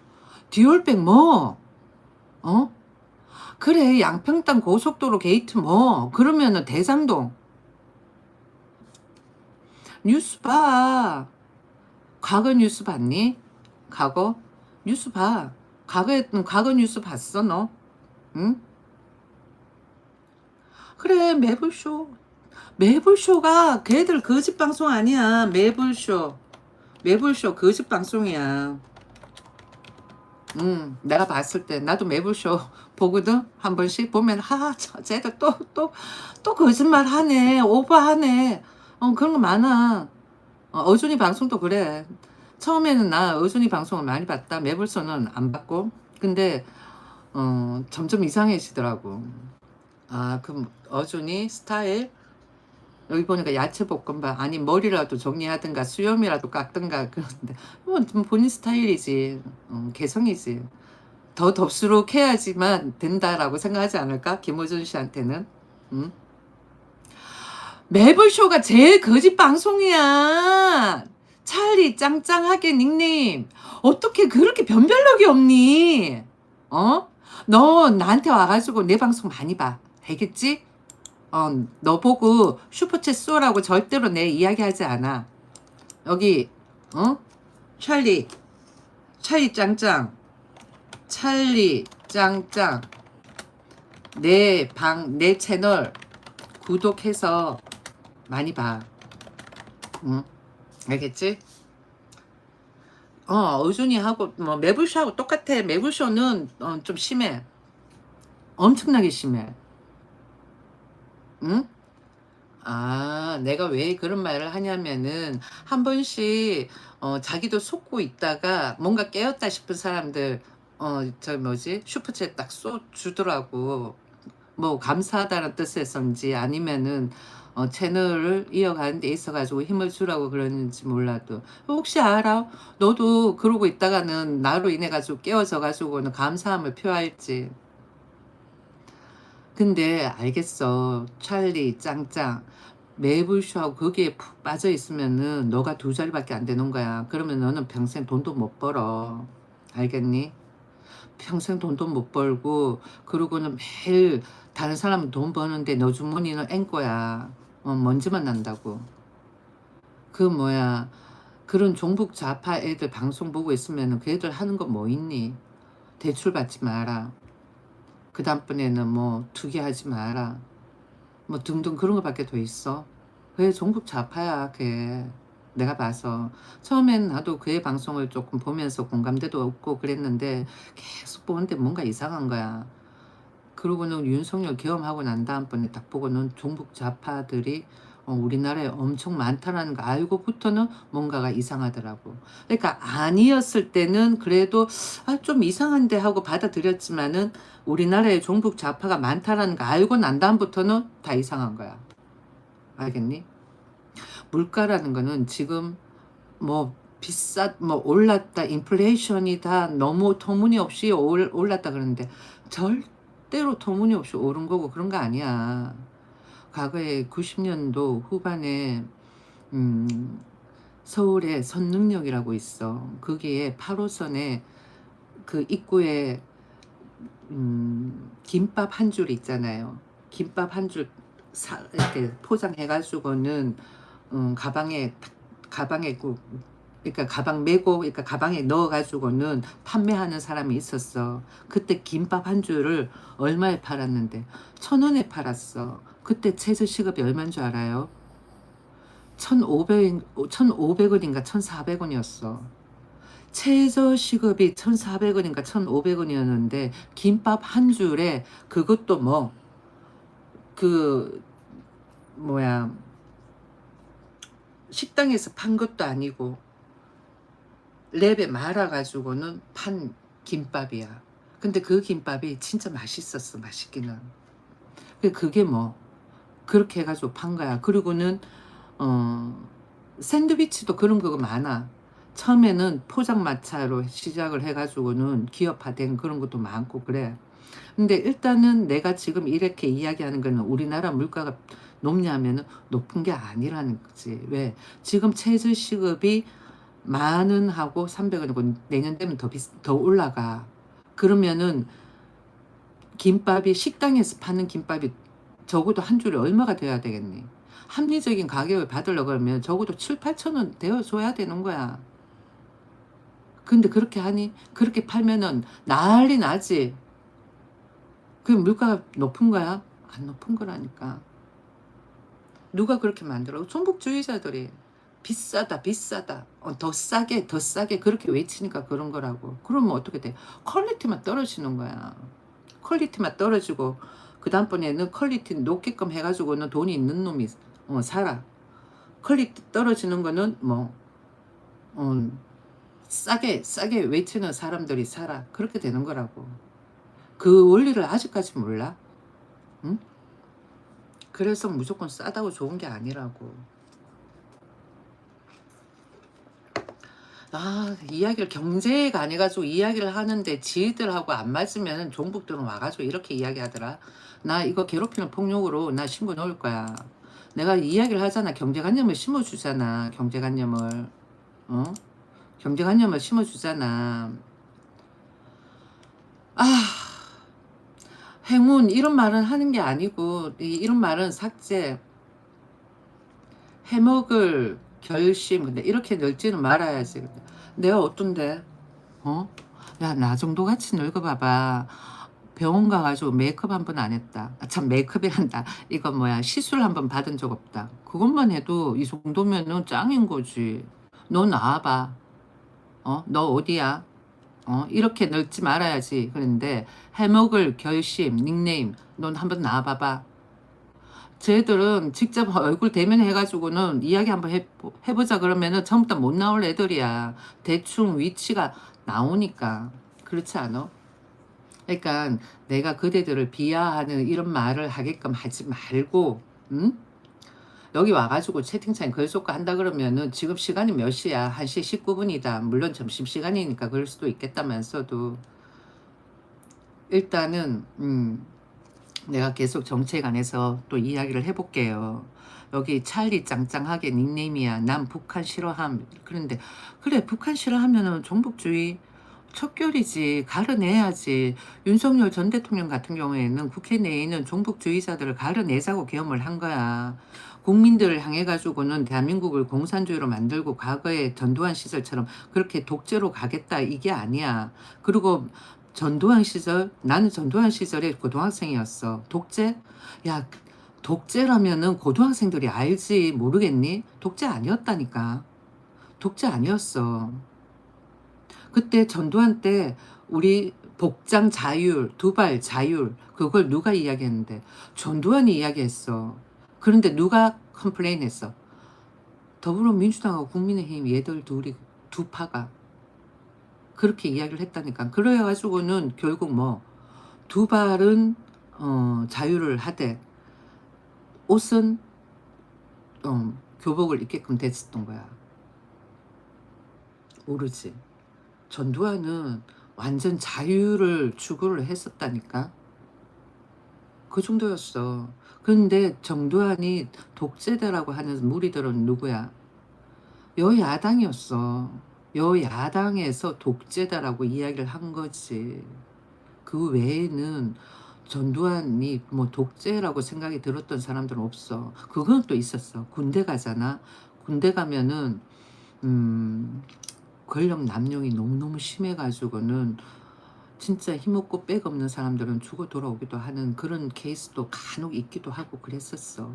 디올백 뭐, 그래, 양평땅 고속도로 게이트 뭐, 그러면은 대장동. 뉴스 봐. 과거 뉴스 봤니? 과거? 뉴스 봐. 과거 뉴스 봤어, 너? 응? 그래, 매불쇼가 걔들 거짓 방송 아니야. 매불쇼 거짓 방송이야. 내가 봤을 때 나도 매불쇼 보거든. 한 번씩 보면 쟤들 또 거짓말 하네, 오버하네. 그런 거 많아. 어준이 방송도 그래. 처음에는 나 어준이 방송을 많이 봤다. 매불쇼는 안 봤고. 근데 점점 이상해지더라고. 그럼 어준이 스타일, 여기 보니까 야채 볶음밥, 아니 머리라도 정리하든가 수염이라도 깎든가. 그런데 본인 스타일이지. 개성이지. 더 덥수록 해야지만 된다라고 생각하지 않을까, 김호준 씨한테는. 응? 매블쇼가 제일 거짓 방송이야. 찰리 짱짱하게 닉네임. 어떻게 그렇게 변별력이 없니? 너 나한테 와가지고 내 방송 많이 봐. 알겠지? 너 보고 슈퍼챗 쏘라고 절대로 내 이야기하지 않아. 여기 찰리 짱짱, 찰리 짱짱, 내 채널 구독해서 많이 봐. 응? 알겠지? 어준이하고 뭐 매불쇼하고 똑같아. 매불쇼는 좀 심해. 엄청나게 심해. 응? 내가 왜 그런 말을 하냐면은, 한 번씩 자기도 속고 있다가 뭔가 깨었다 싶은 사람들 저 뭐지, 슈퍼챗 딱 쏘 주더라고. 뭐 감사하다는 뜻에서인지 아니면은 채널을 이어가는 데 있어 가지고 힘을 주라고 그러는지 몰라도 혹시 알아? 너도 그러고 있다가는 나로 인해 가지고 깨어져 가지고는 감사함을 표할지. 근데 알겠어. 찰리, 짱짱, 매불쇼하고 거기에 푹 빠져 있으면은 너가 두 자리밖에 안 되는 거야. 그러면 너는 평생 돈도 못 벌어. 알겠니? 평생 돈도 못 벌고 그러고는 매일 다른 사람은 돈 버는데 너 주머니는 앵꼬야. 먼지만 난다고. 그 뭐야 그런 종북 좌파 애들 방송 보고 있으면은 그 애들 하는 거 뭐 있니? 대출 받지 마라. 그 다음번에는 뭐 투기하지 마라. 뭐 등등 그런 거밖에 더 있어. 그게 종북 좌파야 걔. 내가 봐서 처음엔 나도 그의 방송을 조금 보면서 공감대도 없고 그랬는데 계속 보는데 뭔가 이상한 거야. 그러고는 윤석열 계엄하고 난 다음번에 딱 보고는 종북 좌파들이 우리나라에 엄청 많다라는 거 알고부터는 뭔가가 이상하더라고. 그러니까 아니었을 때는 그래도 좀 이상한데 하고 받아들였지만은 우리나라에 종북 좌파가 많다라는 거 알고 난 다음부터는 다 이상한 거야. 알겠니? 물가라는 거는 지금 뭐 뭐 올랐다 인플레이션이다 너무 터무니없이 올랐다 그러는데 절대로 터무니없이 오른 거고 그런 거 아니야. 과거에 90년도 후반에 음, 서울에 선능력이라고 있어. 거기에 8호선에 그 입구에 김밥 한 줄 있잖아요. 김밥 한 줄 이렇게 포장해가지고는 가방에 그러니까 가방 메고 그러니까 가방에 넣어가지고는 판매하는 사람이 있었어. 그때 김밥 한 줄을 얼마에 팔았는데 1,000원에 팔았어. 그때 최저시급이 얼마인 줄 알아요? 1,500원인가 1,400원이었어. 최저시급이 1,400원인가 1,500원이었는데 김밥 한 줄에 그것도 뭐 그 뭐야 식당에서 판 것도 아니고 랩에 말아가지고는 판 김밥이야. 근데 그 김밥이 진짜 맛있었어. 맛있기는. 그게 뭐 그렇게 해가지고 판 거야. 그리고는 어 샌드위치도 그런 거 많아. 처음에는 포장마차로 시작을 해가지고는 기업화된 그런 것도 많고 그래. 근데 일단은 내가 지금 이렇게 이야기하는 거는 우리나라 물가가 높냐면은 높은 게 아니라는 거지. 왜? 지금 최저시급이 10,000원하고 300원이고 내년 되면 더 올라가. 그러면은 김밥이 식당에서 파는 김밥이 적어도 한 줄에 얼마가 돼야 되겠니? 합리적인 가격을 받으려고 그러면 적어도 7, 8천 원 되어줘야 되는 거야. 근데 그렇게 하니? 그렇게 팔면은 난리 나지. 그 물가가 높은 거야? 안 높은 거라니까. 누가 그렇게 만들어? 종북주의자들이 비싸다 비싸다 더 싸게 더 싸게 그렇게 외치니까 그런 거라고. 그러면 어떻게 돼? 퀄리티만 떨어지는 거야. 퀄리티만 떨어지고 그 다음번에는 퀄리티 높게끔 해가지고는 돈이 있는 놈이 살아. 퀄리티 떨어지는 거는 뭐 싸게 외치는 사람들이 살아. 그렇게 되는 거라고. 그 원리를 아직까지 몰라? 응? 그래서 무조건 싸다고 좋은 게 아니라고. 이야기를 경제가 아니가지고 이야기를 하는데 지들하고 안 맞으면 종북들은 와가지고 이렇게 이야기하더라. 나 이거 괴롭히는 폭력으로 나 신고 넣을 거야. 내가 이야기를 하잖아. 경제관념을 심어주잖아. 경제관념을. 경제관념을 심어주잖아. 행운 이런 말은 하는 게 아니고 이런 말은 삭제. 해먹을 결심. 근데 이렇게 늙지는 말아야지. 내가 어떤데? 야, 나 정도 같이 늙어봐봐. 병원 가가지고 메이크업 한 번 안 했다. 참, 메이크업이란다. 이거 뭐야, 시술 한 번 받은 적 없다. 그것만 해도 이 정도면은 짱인 거지. 너 나와봐. 너 어디야? 이렇게 늙지 말아야지. 그런데 해먹을 결심, 닉네임, 넌 한번 나와봐봐. 쟤들은 직접 얼굴 대면해가지고는 이야기 한번 해보자 그러면은 처음부터 못 나올 애들이야. 대충 위치가 나오니까. 그렇지 않아? 그러니까 내가 그대들을 비하하는 이런 말을 하게끔 하지 말고, 응? 여기 와가지고 채팅창에 글 쏟고 한다 그러면은 지금 시간이 몇 시야? 1시 19분이다. 물론 점심시간이니까 그럴 수도 있겠다면서도 일단은 내가 계속 정치에 관해서 또 이야기를 해볼게요. 여기 찰리 짱짱하게 닉네임이야. 난 북한 싫어함. 그런데 그래 북한 싫어하면은 종북주의 척결이지. 가려내야지. 윤석열 전 대통령 같은 경우에는 국회 내에 있는 종북주의자들을 가려내자고 계엄을 한 거야. 국민들을 향해 가지고는 대한민국을 공산주의로 만들고 과거의 전두환 시절처럼 그렇게 독재로 가겠다 이게 아니야. 그리고 전두환 시절 나는 전두환 시절에 고등학생이었어. 독재? 야 독재라면은 고등학생들이 알지 모르겠니? 독재 아니었다니까. 독재 아니었어. 그때 전두환 때 우리 복장 자율, 두발 자율 그걸 누가 이야기했는데 전두환이 이야기했어. 그런데 누가 컴플레인했어? 더불어민주당하고 국민의힘 얘들 둘이 두 파가 그렇게 이야기를 했다니까. 그래가지고는 결국 뭐 두 발은 자유를 하되 옷은 교복을 입게끔 됐었던 거야. 모르지. 전두환은 완전 자유를 추구를 했었다니까. 그 정도였어. 근데 정두환이 독재자라고 하는 무리들은 누구야? 여야당이었어. 여야당에서 독재자라고 이야기를 한 거지. 그 외에는 전두환이 뭐 독재라고 생각이 들었던 사람들은 없어. 그건 또 있었어. 군대 가잖아. 군대 가면은 음, 권력 남용이 너무너무 심해가지고는 진짜 힘없고 빽 없는 사람들은 죽어 돌아오기도 하는 그런 케이스도 간혹 있기도 하고 그랬었어.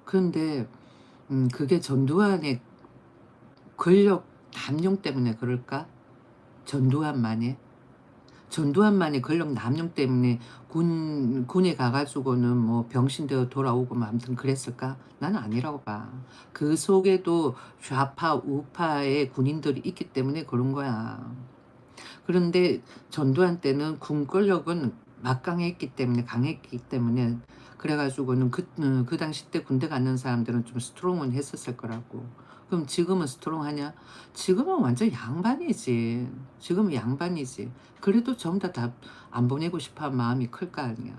그런데 그게 전두환의 권력 남용 때문에 그럴까? 전두환만의? 전두환만의 권력 남용 때문에 군에 가가지고는 뭐 병신되어 돌아오고 뭐 아무튼 그랬을까? 나는 아니라고 봐. 그 속에도 좌파, 우파의 군인들이 있기 때문에 그런 거야. 그런데 전두환 때는 군 권력은 막강했기 때문에 강했기 때문에 그래가지고는 그 당시 때 군대 가는 사람들은 좀 스트롱은 했었을 거라고. 그럼 지금은 스트롱하냐? 지금은 완전 양반이지. 지금은 양반이지. 그래도 전부 다 안 보내고 싶어하는 마음이 클 거 아니야.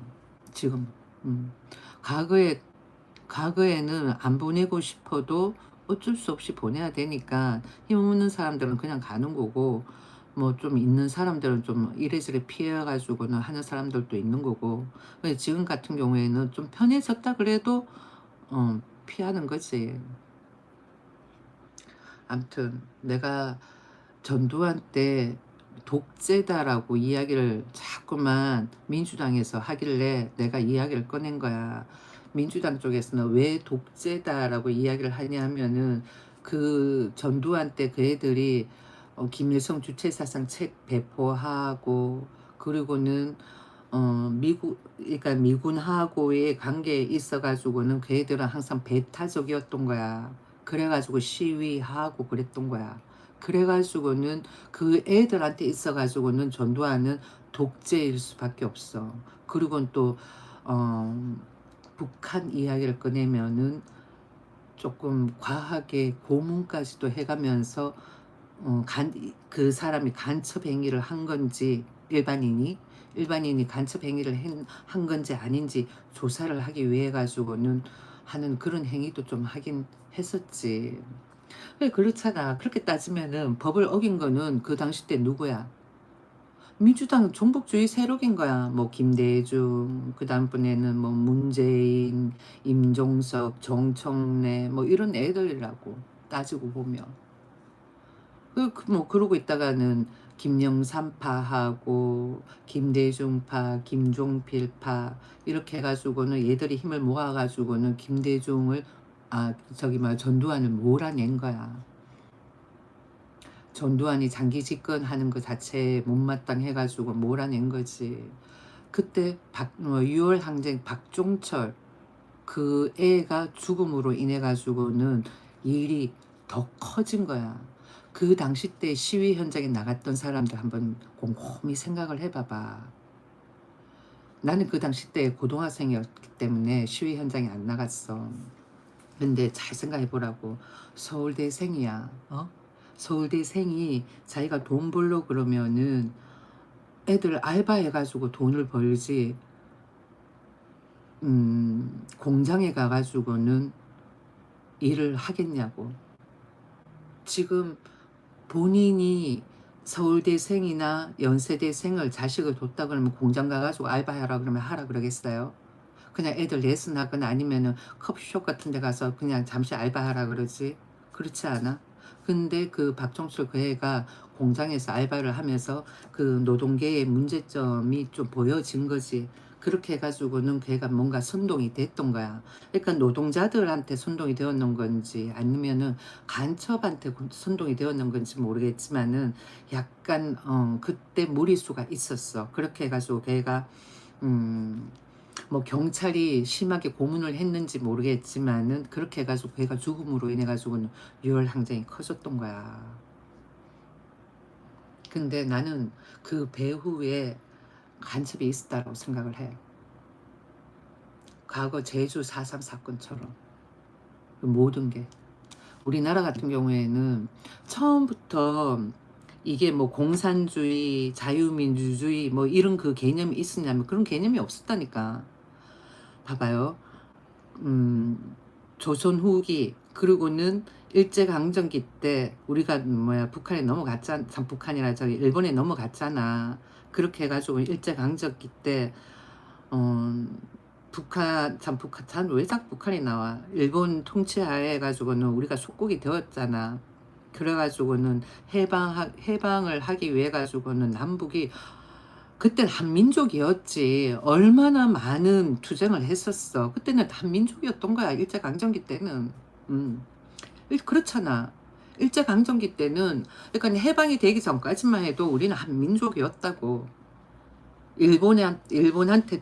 지금. 음. 과거에 과거에는 안 보내고 싶어도 어쩔 수 없이 보내야 되니까 힘없는 사람들은 그냥 가는 거고 뭐 좀 있는 사람들은 좀 이래저래 피해가지고는 하는 사람들도 있는 거고 근데 지금 같은 경우에는 좀 편해졌다 그래도 피하는 거지. 아무튼 내가 전두환 때 독재다라고 이야기를 자꾸만 민주당에서 하길래 내가 이야기를 꺼낸 거야. 민주당 쪽에서는 왜 독재다라고 이야기를 하냐면은 그 전두환 때 그 애들이 김일성 주체사상 책 배포하고 그리고는 미국 그러니까 미군하고의 관계에 있어 가지고는 그 애들은 항상 배타적이었던 거야. 그래 가지고 시위하고 그랬던 거야. 그래 가지고는 그 애들한테 있어 가지고는 전두환은 독재일 수밖에 없어. 그리고는 또 어, 북한 이야기를 꺼내면은 조금 과하게 고문까지도 해가면서 그 사람이 간첩 행위를 한 건지 일반인이 간첩 행위를 한 건지 아닌지 조사를 하기 위해 가지고는 하는 그런 행위도 좀 하긴 했었지. 그래 그렇잖아. 그렇게 따지면은 법을 어긴 거는 그 당시 때 누구야? 민주당 종북주의 세력인 거야. 뭐 김대중, 그 다음번에는 뭐 문재인, 임종석, 정청래 뭐 이런 애들이라고 따지고 보면. 뭐 그러고 있다가는 김영삼파하고 김대중파, 김종필파 이렇게 해가지고는 얘들이 힘을 모아가지고는 김대중을 저기 막 전두환을 몰아낸 거야. 전두환이 장기 집권하는 것 자체에 못마땅해가지고 몰아낸 거지. 그때 6월 항쟁 박종철 그 애가 죽음으로 인해 가지고는 일이 더 커진 거야. 그 당시 때 시위 현장에 나갔던 사람들 한번 곰곰이 생각을 해봐봐. 나는 그 당시 때 고등학생이었기 때문에 시위 현장에 안 나갔어. 근데 잘 생각해 보라고. 서울대생이야. 어? 서울대생이 자기가 돈 벌려 그러면은 애들 알바해 가지고 돈을 벌지, 공장에 가 가지고는 일을 하겠냐고. 지금 본인이 서울대생이나 연세대생을 자식을 뒀다 그러면 공장 가 가지고 알바하라 그러면 하라 그러겠어요? 그냥 애들 레슨 하거나 아니면은 커피숍 같은 데 가서 그냥 잠시 알바하라 그러지. 그렇지 않아? 근데 그 박정철 그 애가 공장에서 알바를 하면서 그 노동계의 문제점이 좀 보여진 거지. 그렇게 해 가지고는 걔가 뭔가 선동이 됐던 거야. 그러니까 노동자들한테 선동이 되었는 건지 아니면은 간첩한테 선동이 되었는 건지 모르겠지만은 약간 그때 무리수가 있었어. 그렇게 해 가지고 걔가 음 뭐 경찰이 심하게 고문을 했는지 모르겠지만은 그렇게 해 가지고 걔가 죽음으로 인해 가지고는 유혈 항쟁이 커졌던 거야. 근데 나는 그 배후에 간첩이 있었다고 생각을 해. 과거 제주 4.3 사건처럼 그 모든 게. 우리나라 같은 경우에는 처음부터 이게 뭐 공산주의, 자유민주주의 뭐 이런 그 개념이 있었냐면 그런 개념이 없었다니까. 봐봐요. 조선 후기 그리고는 일제강점기 때 우리가 뭐야 북한에 넘어갔잖아. 북한이라 저기 일본에 넘어갔잖아. 그렇게 해가지고 일제강점기 때 어, 북한 참 왜 자꾸 북한이 나와. 일본 통치하에 가지고는 우리가 속국이 되었잖아. 그래가지고는 해방을 하기 위해 가지고는 남북이 그땐 한민족이었지. 얼마나 많은 투쟁을 했었어. 그때는 한민족이었던 거야. 일제강점기 때는. 음. 그렇잖아. 일제강점기 때는 그러니까 해방이 되기 전까지만 해도 우리는 한민족이었다고. 일본한테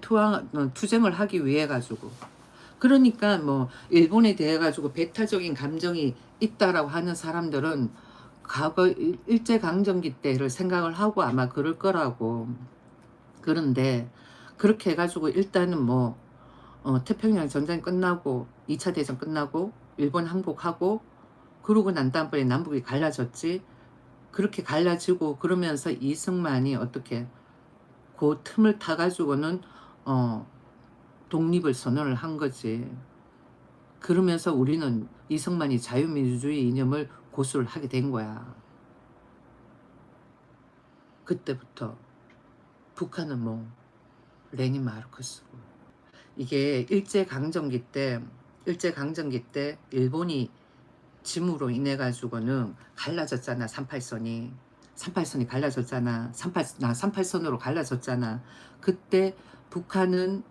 투쟁을 하기 위해 가지고. 그러니까 뭐 일본에 대해 가지고 배타적인 감정이 있다라고 하는 사람들은 과거 일제강점기 때를 생각을 하고 아마 그럴 거라고. 그런데 그렇게 해가지고 일단은 뭐 태평양 전쟁 끝나고 2차 대전 끝나고 일본 항복하고 그러고 난 다음번에 남북이 갈라졌지. 그렇게 갈라지고 그러면서 이승만이 어떻게 그 틈을 타가지고는 어 독립을 선언을 한 거지. 그러면서 우리는 이승만이 자유민주주의 이념을 고수를 하게 된 거야. 그때부터 북한은 뭐 레닌 마르크스고. 이게 일제강점기 때 일본이 짐으로 인해 가지고는 갈라졌잖아. 38선이 갈라졌잖아. 38선으로 갈라졌잖아. 그때 북한은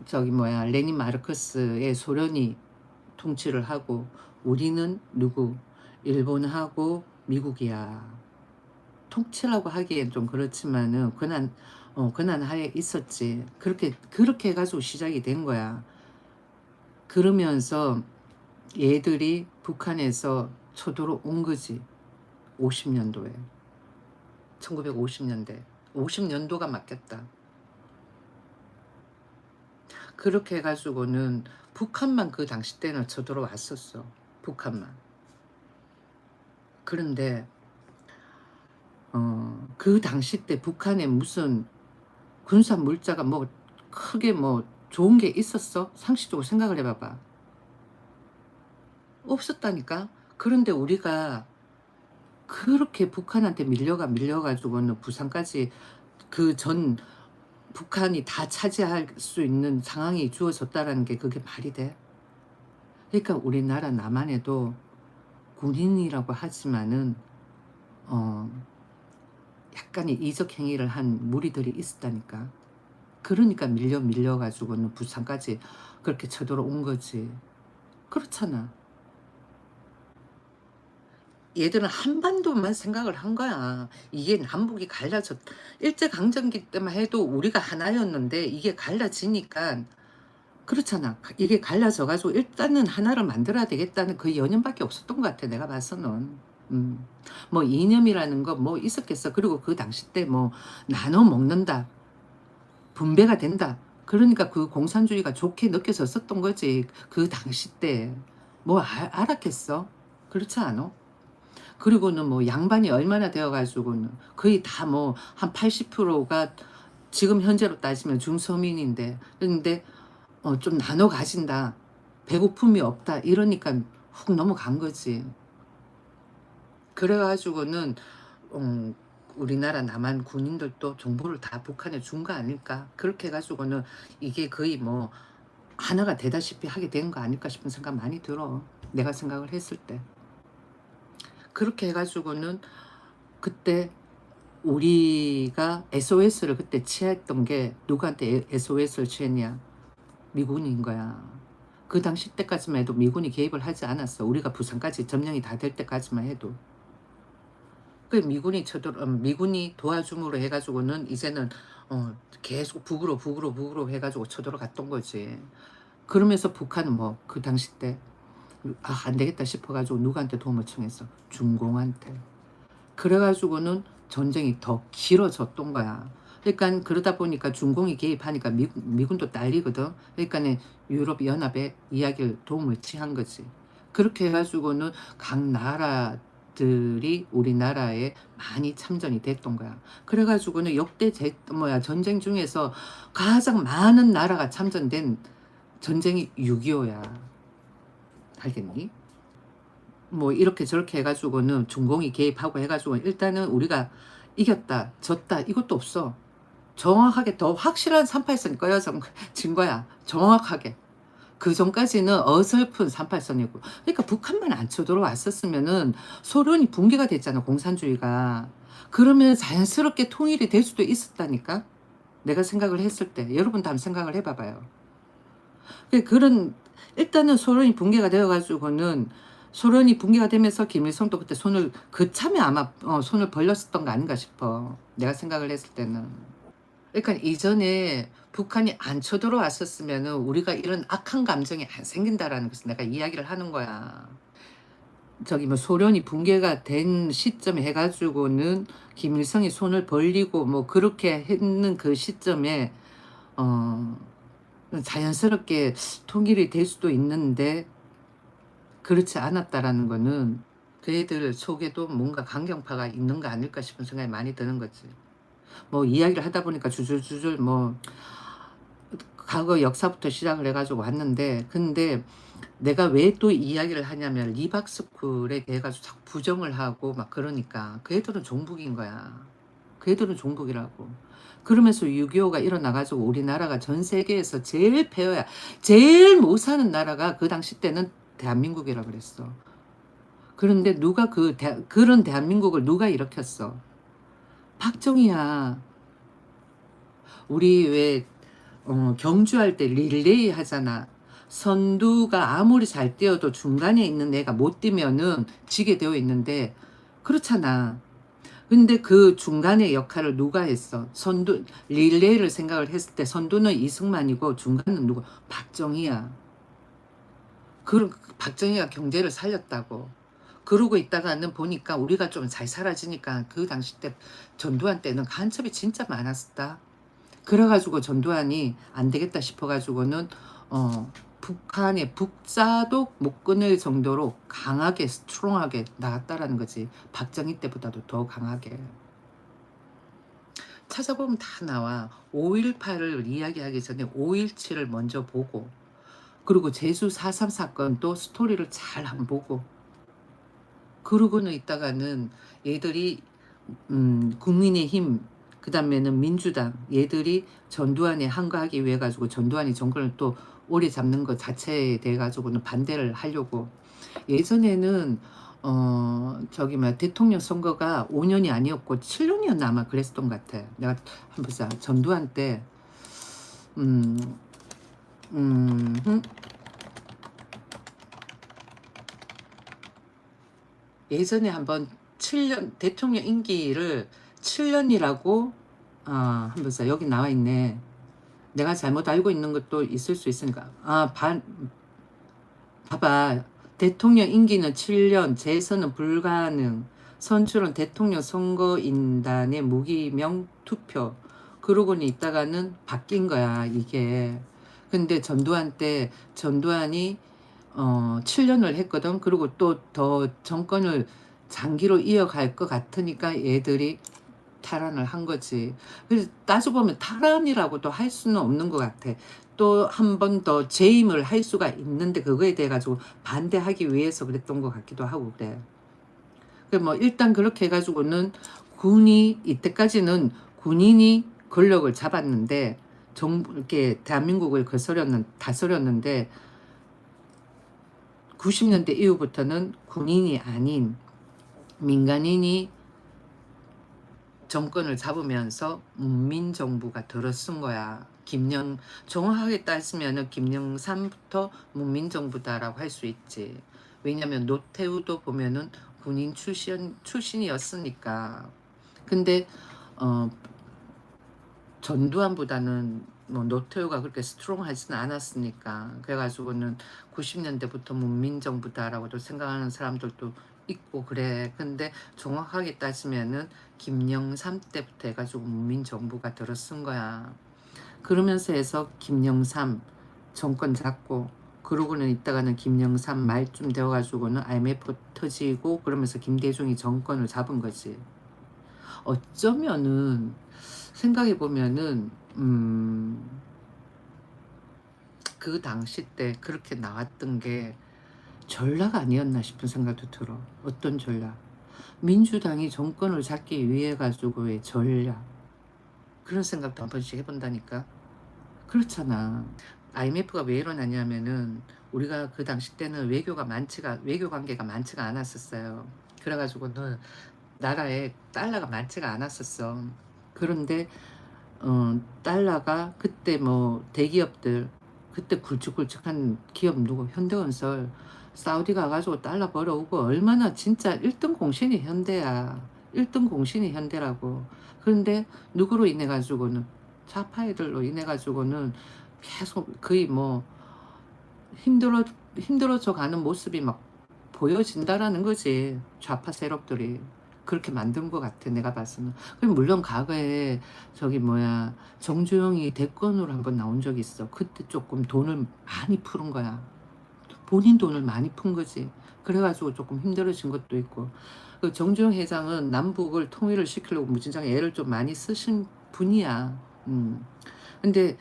저기 뭐야 레닌 마르크스의 소련이 통치를 하고 우리는 누구 일본하고 미국이야. 통치라고 하기엔 좀 그렇지만은 근한 하에 있었지. 그렇게 해가지고 시작이 된 거야. 그러면서 얘들이 북한에서 쳐들어온 거지. 50년도에. 1950년대. 50년도가 맞겠다. 그렇게 해가지고는 북한만 그 당시 때는 쳐들어왔었어. 북한만. 그런데 그 당시 때 북한에 무슨 군사 물자가 뭐 크게 뭐 좋은 게 있었어? 상식적으로 생각을 해봐봐. 없었다니까. 그런데 우리가 그렇게 북한한테 밀려가지고는 부산까지 그 전 북한이 다 차지할 수 있는 상황이 주어졌다라는 게 그게 말이 돼? 그러니까 우리나라 남한에도 군인이라고 하지만은 어 약간의 이적 행위를 한 무리들이 있었다니까. 그러니까 밀려가지고는 부산까지 그렇게 쳐들어온 거지. 그렇잖아. 얘들은 한반도만 생각을 한 거야. 이게 남북이 일제강점기 때만 해도 우리가 하나였는데 이게 갈라지니까 그렇잖아. 이게 갈라져가지고 일단은 하나를 만들어야 되겠다는 그 여념밖에 없었던 것 같아. 내가 봐서는. 음. 뭐 이념이라는 거 뭐 있었겠어. 그리고 그 당시 때 뭐 나눠 먹는다. 분배가 된다. 그러니까 그 공산주의가 좋게 느껴졌었던 거지. 그 당시 때. 뭐 알았겠어? 그렇지 않아? 그리고는 뭐 양반이 얼마나 되어 가지고는 거의 다 뭐 한 80%가 지금 현재로 따지면 중서민인데, 근데 좀 나눠 가진다. 배고픔이 없다. 이러니까 훅 넘어간 거지. 그래 가지고는 음 우리나라 남한 군인들도 정보를 다 북한에 준 거 아닐까. 그렇게 해 가지고는 이게 거의 뭐 하나가 되다시피 하게 된 거 아닐까 싶은 생각 많이 들어. 내가 생각을 했을 때. 그렇게 해 가지고는 그때 우리가 SOS를 그때 취했던 게 누구한테 SOS를 취했냐? 미군인 거야. 그 당시 때까지만 해도 미군이 개입을 하지 않았어. 우리가 부산까지 점령이 다 될 때까지만 해도. 그 미군이 도와줌으로 해가지고는 이제는 계속 북으로 해가지고 쳐들어갔던 거지. 그러면서 북한은 뭐 그 당시 때 안 되겠다 싶어가지고 누구한테 도움을 청했어? 중공한테. 그래가지고는 전쟁이 더 길어졌던 거야. 그러니까 그러다 보니까 중공이 개입하니까 미군도 난리거든. 그러니까 유럽 연합에 이야기를 도움을 취한 거지. 그렇게 해가지고는 각 나라들이 우리나라에 많이 참전이 됐던 거야. 그래가지고는 역대 전쟁 중에서 가장 많은 나라가 참전된 전쟁이 6.25야. 알겠니? 뭐 이렇게 저렇게 해가지고는 중공이 개입하고 해가지고 일단은 우리가 이겼다 졌다 이것도 없어. 정확하게 더 확실한 38선이 꺼진 거야. 정확하게. 그 전까지는 어설픈 38선이고. 그러니까 북한만 안 쳐들어왔었으면은 소련이 붕괴가 됐잖아. 공산주의가. 그러면 자연스럽게 통일이 될 수도 있었다니까. 내가 생각을 했을 때. 여러분도 한번 생각을 해봐봐요. 그런 일단은 소련이 붕괴가 되어가지고는 소련이 붕괴가 되면서 김일성도 그때 손을 그참에 아마 손을 벌렸었던 거 아닌가 싶어. 내가 생각을 했을 때는. 그러니까 이전에 북한이 안 쳐들어왔었으면은 우리가 이런 악한 감정이 안 생긴다라는 것을 내가 이야기를 하는 거야. 저기 뭐 소련이 붕괴가 된 시점에 해가지고는 김일성이 손을 벌리고 뭐 그렇게 했는 그 시점에 어 자연스럽게 통일이 될 수도 있는데 그렇지 않았다라는 거는 그 애들 속에도 뭔가 강경파가 있는 거 아닐까 싶은 생각이 많이 드는 거지. 뭐 이야기를 하다 보니까 줄줄줄줄 뭐 과거 역사부터 시작을 해가지고 왔는데, 근데 내가 왜 또 이야기를 하냐면 리박스쿨에 대해 가지고 자꾸 부정을 하고 막 그러니까 그 애들은 종북인 거야. 그 애들은 종북이라고. 그러면서 6.25가 일어나가지고 우리나라가 전 세계에서 제일 폐허야. 제일 못 사는 나라가 그 당시 때는 대한민국이라 그랬어. 그런데 누가 그런 대한민국을 누가 일으켰어? 박정희야. 우리 왜 경주할 때 릴레이 하잖아. 선두가 아무리 잘 뛰어도 중간에 있는 애가 못 뛰면은 지게 되어 있는데 그렇잖아. 근데 그 중간의 역할을 누가 했어? 릴레이를 생각을 했을 때 선두는 이승만이고 중간은 누구? 박정희야. 박정희가 경제를 살렸다고. 그러고 있다가는 보니까 우리가 좀 잘 사라지니까 그 당시 때 전두환 때는 간첩이 진짜 많았었다. 그래가지고 전두환이 안 되겠다 싶어가지고는 북한의 북자도 못 끊을 정도로 강하게 스트롱하게 나갔다라는 거지. 박정희 때보다도 더 강하게. 찾아보면 다 나와. 5.18을 이야기하기 전에 5.17을 먼저 보고, 그리고 제주 4.3 사건도 스토리를 잘 한번 보고, 그러고는 있다가는 얘들이 국민의힘 그 다음에는 민주당 얘들이 전두환에 항거하기 위해 가지고 전두환이 정권을 또 오래 잡는 것 자체에 대해 가지고는 반대를 하려고. 예전에는 저기 뭐 대통령 선거가 5년이 아니었고 7년이었나 아마 그랬었던 것 같아. 내가 한번 보자. 전두환 때 음, 예전에 한번 7년 대통령 임기를 7년이라고 한번 보자. 여기 나와 있네. 내가 잘못 알고 있는 것도 있을 수 있으니까. 봐봐. 대통령 임기는 7년, 재선은 불가능, 선출은 대통령 선거인단의 무기명 투표. 그러고는 있다가는 바뀐 거야 이게. 근데 전두환 때 전두환이 7년을 했거든. 그리고 또 더 정권을 장기로 이어갈 것 같으니까 얘들이 탈환을 한 거지. 그래서 따져보면 탈환이라고도 할 수는 없는 것 같아. 또 한 번 더 재임을 할 수가 있는데 그거에 대해 가지고 반대하기 위해서 그랬던 것 같기도 하고 그래. 그 뭐 일단 그렇게 해가지고는 군이 이때까지는 군인이 권력을 잡았는데 정부 이렇게 대한민국을 다스렸는데 90년대 이후부터는 군인이 아닌 민간인이 정권을 잡으면서 문민정부가 들어선 거야. 정확하게 따지면은 김영삼부터 문민정부다라고 할 수 있지. 왜냐면 노태우도 보면은 군인 출신이었으니까. 근데 어, 전두환보다는 뭐 노태우가 그렇게 스트롱하지는 않았으니까. 그래가지고는 90년대부터 문민정부다라고도 생각하는 사람들도 있고 그래. 근데 정확하게 따지면은 김영삼 때부터 해가지고 문민정부가 들어선 거야. 그러면서 해서 김영삼 정권 잡고 그러고는 있다가는 김영삼 말쯤 되어가지고는 IMF 터지고 그러면서 김대중이 정권을 잡은 거지. 어쩌면은 생각해보면은 그 당시 때 그렇게 나왔던 게 전략 아니었나 싶은 생각도 들어. 어떤 전략? 민주당이 정권을 잡기 위해 가지고의 전략. 그런 생각도 한 번씩 해본다니까. 그렇잖아. IMF가 왜 일어나냐면은 우리가 그 당시 때는 외교 관계가 많지가 않았었어요. 그래가지고는 나라에 달러가 많지가 않았었어. 그런데 달러가 그때 뭐 대기업들 그때 굵직굵직한 기업 누구 현대건설 사우디 가가지고 달러 벌어오고 얼마나 진짜 1등 공신이 현대야. 1등 공신이 현대라고. 그런데 누구로 인해 가지고는 좌파 애들로 인해 가지고는 계속 거의 뭐 힘들어져 가는 모습이 막 보여진다라는 거지. 좌파 세력들이 그렇게 만든 것 같아 내가 봐서는. 그럼 물론 과거에 저기 뭐야 정주영이 대권으로 한번 나온 적이 있어. 그때 조금 돈을 많이 푸른 거야. 본인 돈을 많이 푼 거지. 그래가지고 조금 힘들어진 것도 있고. 그 정주영 회장은 남북을 통일을 시키려고 무진장 애를 좀 많이 쓰신 분이야. 근데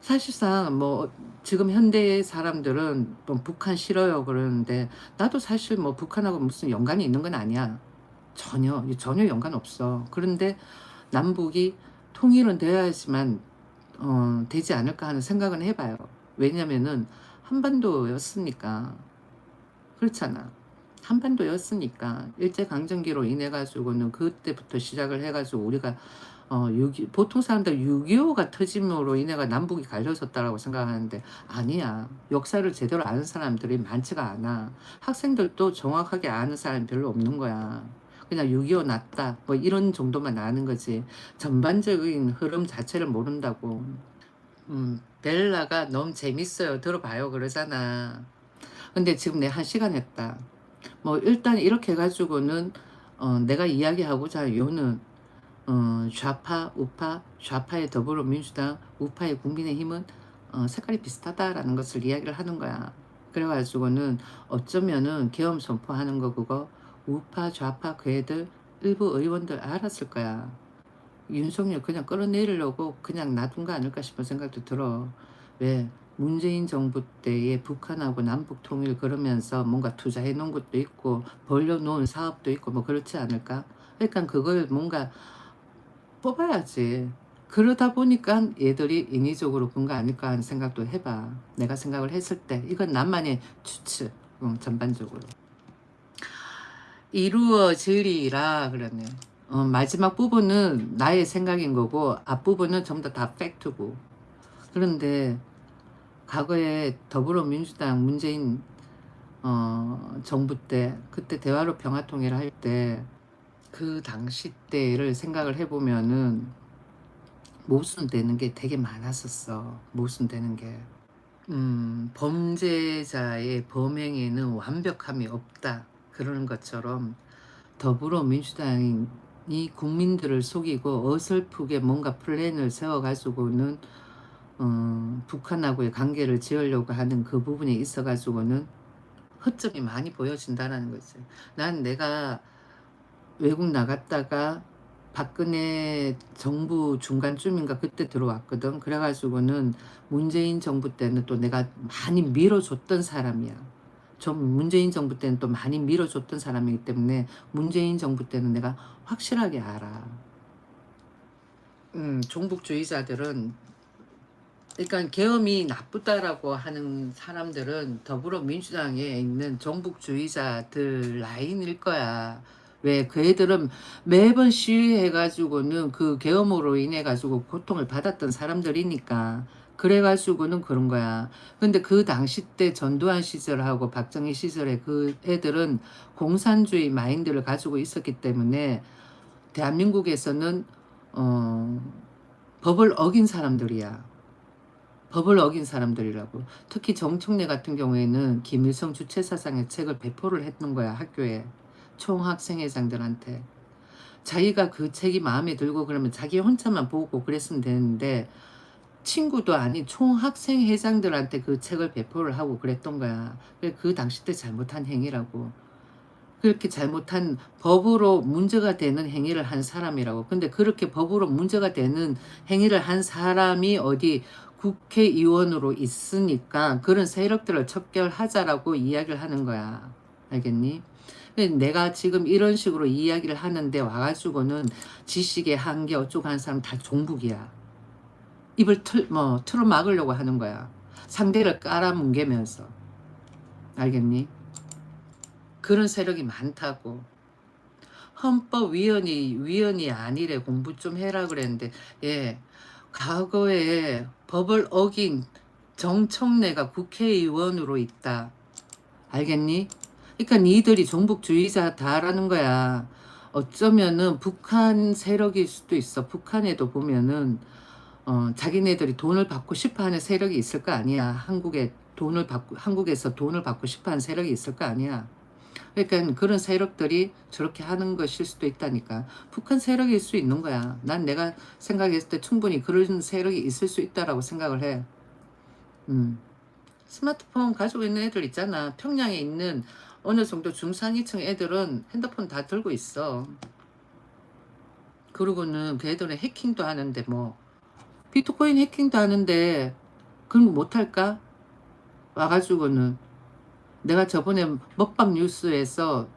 사실상 뭐 지금 현대 사람들은 뭐 북한 싫어요 그러는데 나도 사실 뭐 북한하고 무슨 연관이 있는 건 아니야. 전혀 연관 없어. 그런데 남북이 통일은 되어야지만 되지 않을까 하는 생각은 해봐요. 왜냐면은 한반도였으니까. 그렇잖아. 한반도였으니까 일제강점기로 인해 가지고는 그때부터 시작을 해가지고 우리가 보통 사람들 6.25가 터짐으로 인해가 남북이 갈려졌다라고 생각하는데 아니야. 역사를 제대로 아는 사람들이 많지가 않아. 학생들도 정확하게 아는 사람이 별로 없는 거야. 그냥 6.25 났다 뭐 이런 정도만 아는 거지 전반적인 흐름 자체를 모른다고. 벨라가 너무 재밌어요. 들어봐요 그러잖아. 근데 지금 내가 1시간 했다. 뭐 일단 이렇게 해가지고는 내가 이야기하고자 할 이유는 좌파, 우파, 좌파의 더불어민주당, 우파의 국민의힘은 색깔이 비슷하다라는 것을 이야기를 하는 거야. 그래가지고는 어쩌면은 계엄 선포하는 거 그거 우파, 좌파 그 애들 일부 의원들 알았을 거야. 윤석열 그냥 끌어내리려고 그냥 놔둔 거 아닐까 싶은 생각도 들어. 왜? 문재인 정부 때에 북한하고 남북 통일 그러면서 뭔가 투자해 놓은 것도 있고 벌려놓은 사업도 있고 뭐 그렇지 않을까? 그러니까 그걸 뭔가 뽑아야지. 그러다 보니까 얘들이 인위적으로 본 거 아닐까 하는 생각도 해봐. 내가 생각을 했을 때 이건 나만의 추측. 전반적으로 이루어지리라 그러네. 마지막 부분은 나의 생각인 거고 앞부분은 전부 다 팩트고. 그런데 과거에 더불어민주당 문재인 정부 때 그때 대화로 평화통일을 할 때 그 당시 때를 생각을 해보면은 모순되는 게 되게 많았었어. 모순되는 게. 범죄자의 범행에는 완벽함이 없다. 그러는 것처럼 더불어민주당은 이 국민들을 속이고 어설프게 뭔가 플랜을 세워가지고는 북한하고의 관계를 지으려고 하는 그 부분에 있어가지고는 허점이 많이 보여진다는 거지. 난 내가 외국 나갔다가 박근혜 정부 중간쯤인가 그때 들어왔거든. 그래가지고는 문재인 정부 때는 또 내가 많이 밀어줬던 사람이야. 좀 문재인 정부 때는 또 많이 밀어줬던 사람이기 때문에 문재인 정부 때는 내가 확실하게 알아. 종북주의자들은, 그러니까 계엄이 나쁘다라고 하는 사람들은 더불어민주당에 있는 종북주의자들 라인일 거야. 왜? 그 애들은 매번 시위해가지고는 그 계엄으로 인해가지고 고통을 받았던 사람들이니까. 그래가지고는 그런 거야. 근데 그 당시 때 전두환 시절하고 박정희 시절에 그 애들은 공산주의 마인드를 가지고 있었기 때문에 대한민국에서는 법을 어긴 사람들이야. 법을 어긴 사람들이라고. 특히 정청래 같은 경우에는 김일성 주체사상의 책을 배포를 했던 거야, 학교에. 총학생회장들한테. 자기가 그 책이 마음에 들고 그러면 자기 혼자만 보고 그랬으면 되는데 친구도 아닌 총학생회장들한테 그 책을 배포를 하고 그랬던 거야. 그 당시 때 잘못한 행위라고. 그렇게 잘못한 법으로 문제가 되는 행위를 한 사람이라고. 근데 그렇게 법으로 문제가 되는 행위를 한 사람이 어디 국회의원으로 있으니까 그런 세력들을 척결하자라고 이야기를 하는 거야. 알겠니? 내가 지금 이런 식으로 이야기를 하는데 와가지고는 지식의 한계 어쩌고 하는 사람 다 종북이야. 입을 틀어 막으려고 하는 거야. 상대를 깔아뭉개면서. 알겠니? 그런 세력이 많다고. 헌법위원이 아니래. 공부 좀 해라 그랬는데, 예, 과거에 법을 어긴 정청래가 국회의원으로 있다. 알겠니? 그러니까 니들이 종북주의자다라는 거야. 어쩌면은 북한 세력일 수도 있어. 북한에도 보면은 자기네들이 돈을 받고 싶어하는 세력이 있을 거 아니야. 한국에서 돈을 받고 싶어하는 세력이 있을 거 아니야. 그러니까 그런 세력들이 저렇게 하는 것일 수도 있다니까. 북한 세력일 수 있는 거야. 난 내가 생각했을 때 충분히 그런 세력이 있을 수 있다라고 생각을 해. 스마트폰 가지고 있는 애들 있잖아. 평양에 있는 어느 정도 중상위층 애들은 핸드폰 다 들고 있어. 그러고는 그 애들은 해킹도 하는데 뭐 비트코인 해킹도 하는데 그런 거 못할까? 와가지고는 내가 저번에 먹방 뉴스에서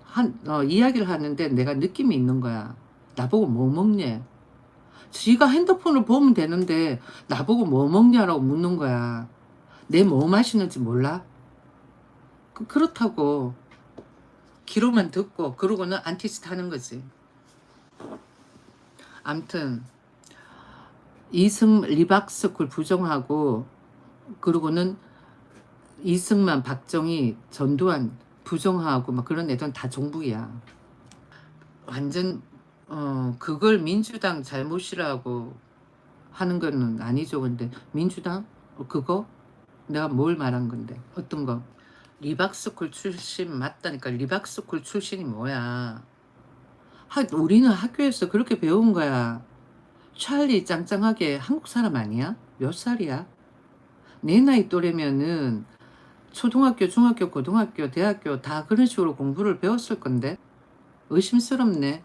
이야기를 하는데 내가 느낌이 있는 거야. 나보고 뭐 먹냐? 지가 핸드폰을 보면 되는데 나보고 뭐 먹냐라고 묻는 거야. 내 뭐 마시는지 몰라? 그렇다고. 귀로만 듣고 그러고는 안티짓 하는 거지. 암튼 이승 리박스쿨 부정하고 그러고는 이승만 박정희 전두환 부정하고 막 그런 애들은 다 종북이야. 완전 그걸 민주당 잘못이라고 하는 거는 아니죠. 근데 민주당 그거 내가 뭘 말한 건데 어떤 거 리박스쿨 출신 맞다니까. 리박스쿨 출신이 뭐야. 우리는 학교에서 그렇게 배운 거야. 찰리 짱짱하게 한국 사람 아니야? 몇 살이야? 내 나이 또래면은 초등학교, 중학교, 고등학교, 대학교 다 그런 식으로 공부를 배웠을 건데 의심스럽네.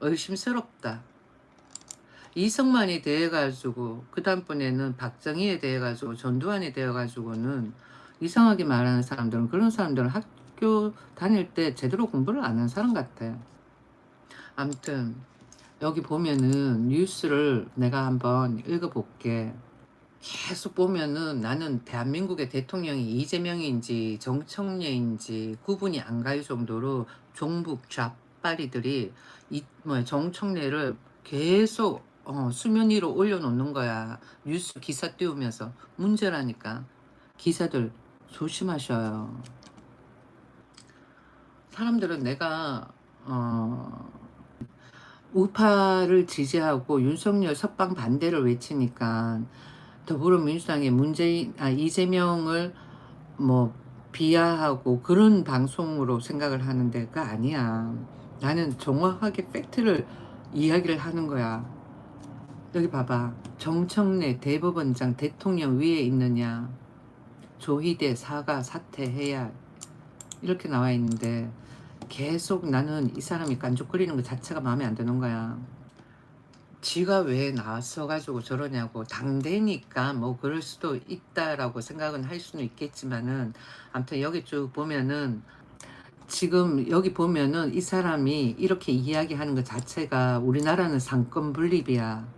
의심스럽다. 이승만이 대해가지고 그 다음번에는 박정희에 대해가지고 전두환이 되어가지고는 이상하게 말하는 사람들은 그런 사람들은 학교 다닐 때 제대로 공부를 안 한 사람 같아요. 아무튼 여기 보면은 뉴스를 내가 한번 읽어볼게. 계속 보면은 나는 대한민국의 대통령이 이재명인지 정청래인지 구분이 안 갈 정도로 종북 좌빨이들이 정청래를 계속 수면 위로 올려놓는 거야. 뉴스 기사 띄우면서. 문제라니까. 기사들 조심하셔요. 사람들은 내가 우파를 지지하고 윤석열 석방 반대를 외치니까 더불어민주당의 이재명을 뭐 비하하고 그런 방송으로 생각을 하는데 그거 아니야. 나는 정확하게 팩트를 이야기를 하는 거야. 여기 봐봐. 정청래 대법원장 대통령 위에 있느냐. 조희대 사과 사퇴해야 이렇게 나와 있는데 계속 나는 이 사람이 깐족거리는 것 자체가 마음에 안 드는 거야. 지가 왜 나서 가지고 저러냐고. 당대니까 뭐 그럴 수도 있다라고 생각은 할 수는 있겠지만은 아무튼 여기 쭉 보면은 지금 여기 보면은 이 사람이 이렇게 이야기하는 것 자체가 우리나라는 상권 분립이야.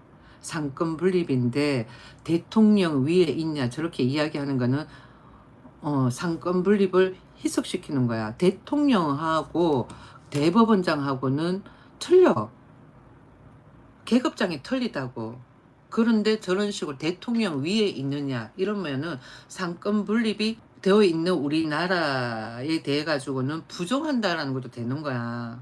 상권 분립인데 대통령 위에 있냐 저렇게 이야기하는 거는 상권 분립을 희석시키는 거야. 대통령하고 대법원장하고는 틀려. 계급장이 틀리다고. 그런데 저런 식으로 대통령 위에 있느냐 이러면은 상권 분립이 되어 있는 우리나라에 대해 가지고는 부정한다라는 것도 되는 거야.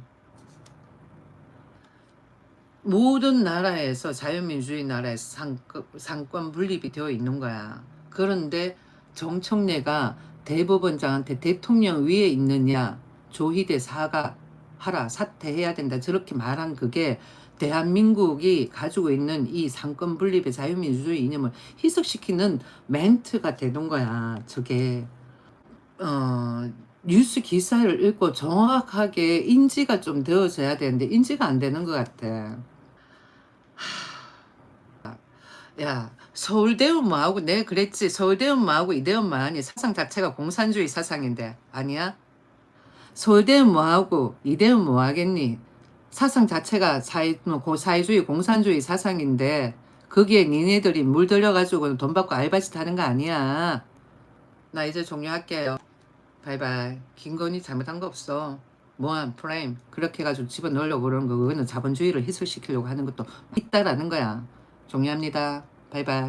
모든 나라에서 자유민주주의 나라에서 상권 분립이 되어 있는 거야. 그런데 정청래가 대법원장한테 대통령 위에 있느냐 조희대 사과하라 사퇴해야 된다 저렇게 말한 그게 대한민국이 가지고 있는 이 상권 분립의 자유민주주의 이념을 희석시키는 멘트가 되는 거야. 저게 뉴스 기사를 읽고 정확하게 인지가 좀 되어져야 되는데 인지가 안 되는 것 같아. 야, 서울대는 뭐하고, 내가 그랬지. 서울대는 뭐하고, 이대는 뭐하니. 사상 자체가 공산주의 사상인데. 아니야? 서울대는 뭐하고, 이대는 뭐하겠니. 사상 자체가 사회주의, 공산주의 사상인데, 거기에 니네들이 물들여가지고 돈 받고 알바짓 하는 거 아니야. 나 이제 종료할게요. 바이바이. 김건희 잘못한 거 없어. 모한 프레임 그렇게 해가지고 집어넣으려고 그러는 거 그거는 자본주의를 희석시키려고 하는 것도 있다라는 거야. 종료합니다. 바이바이.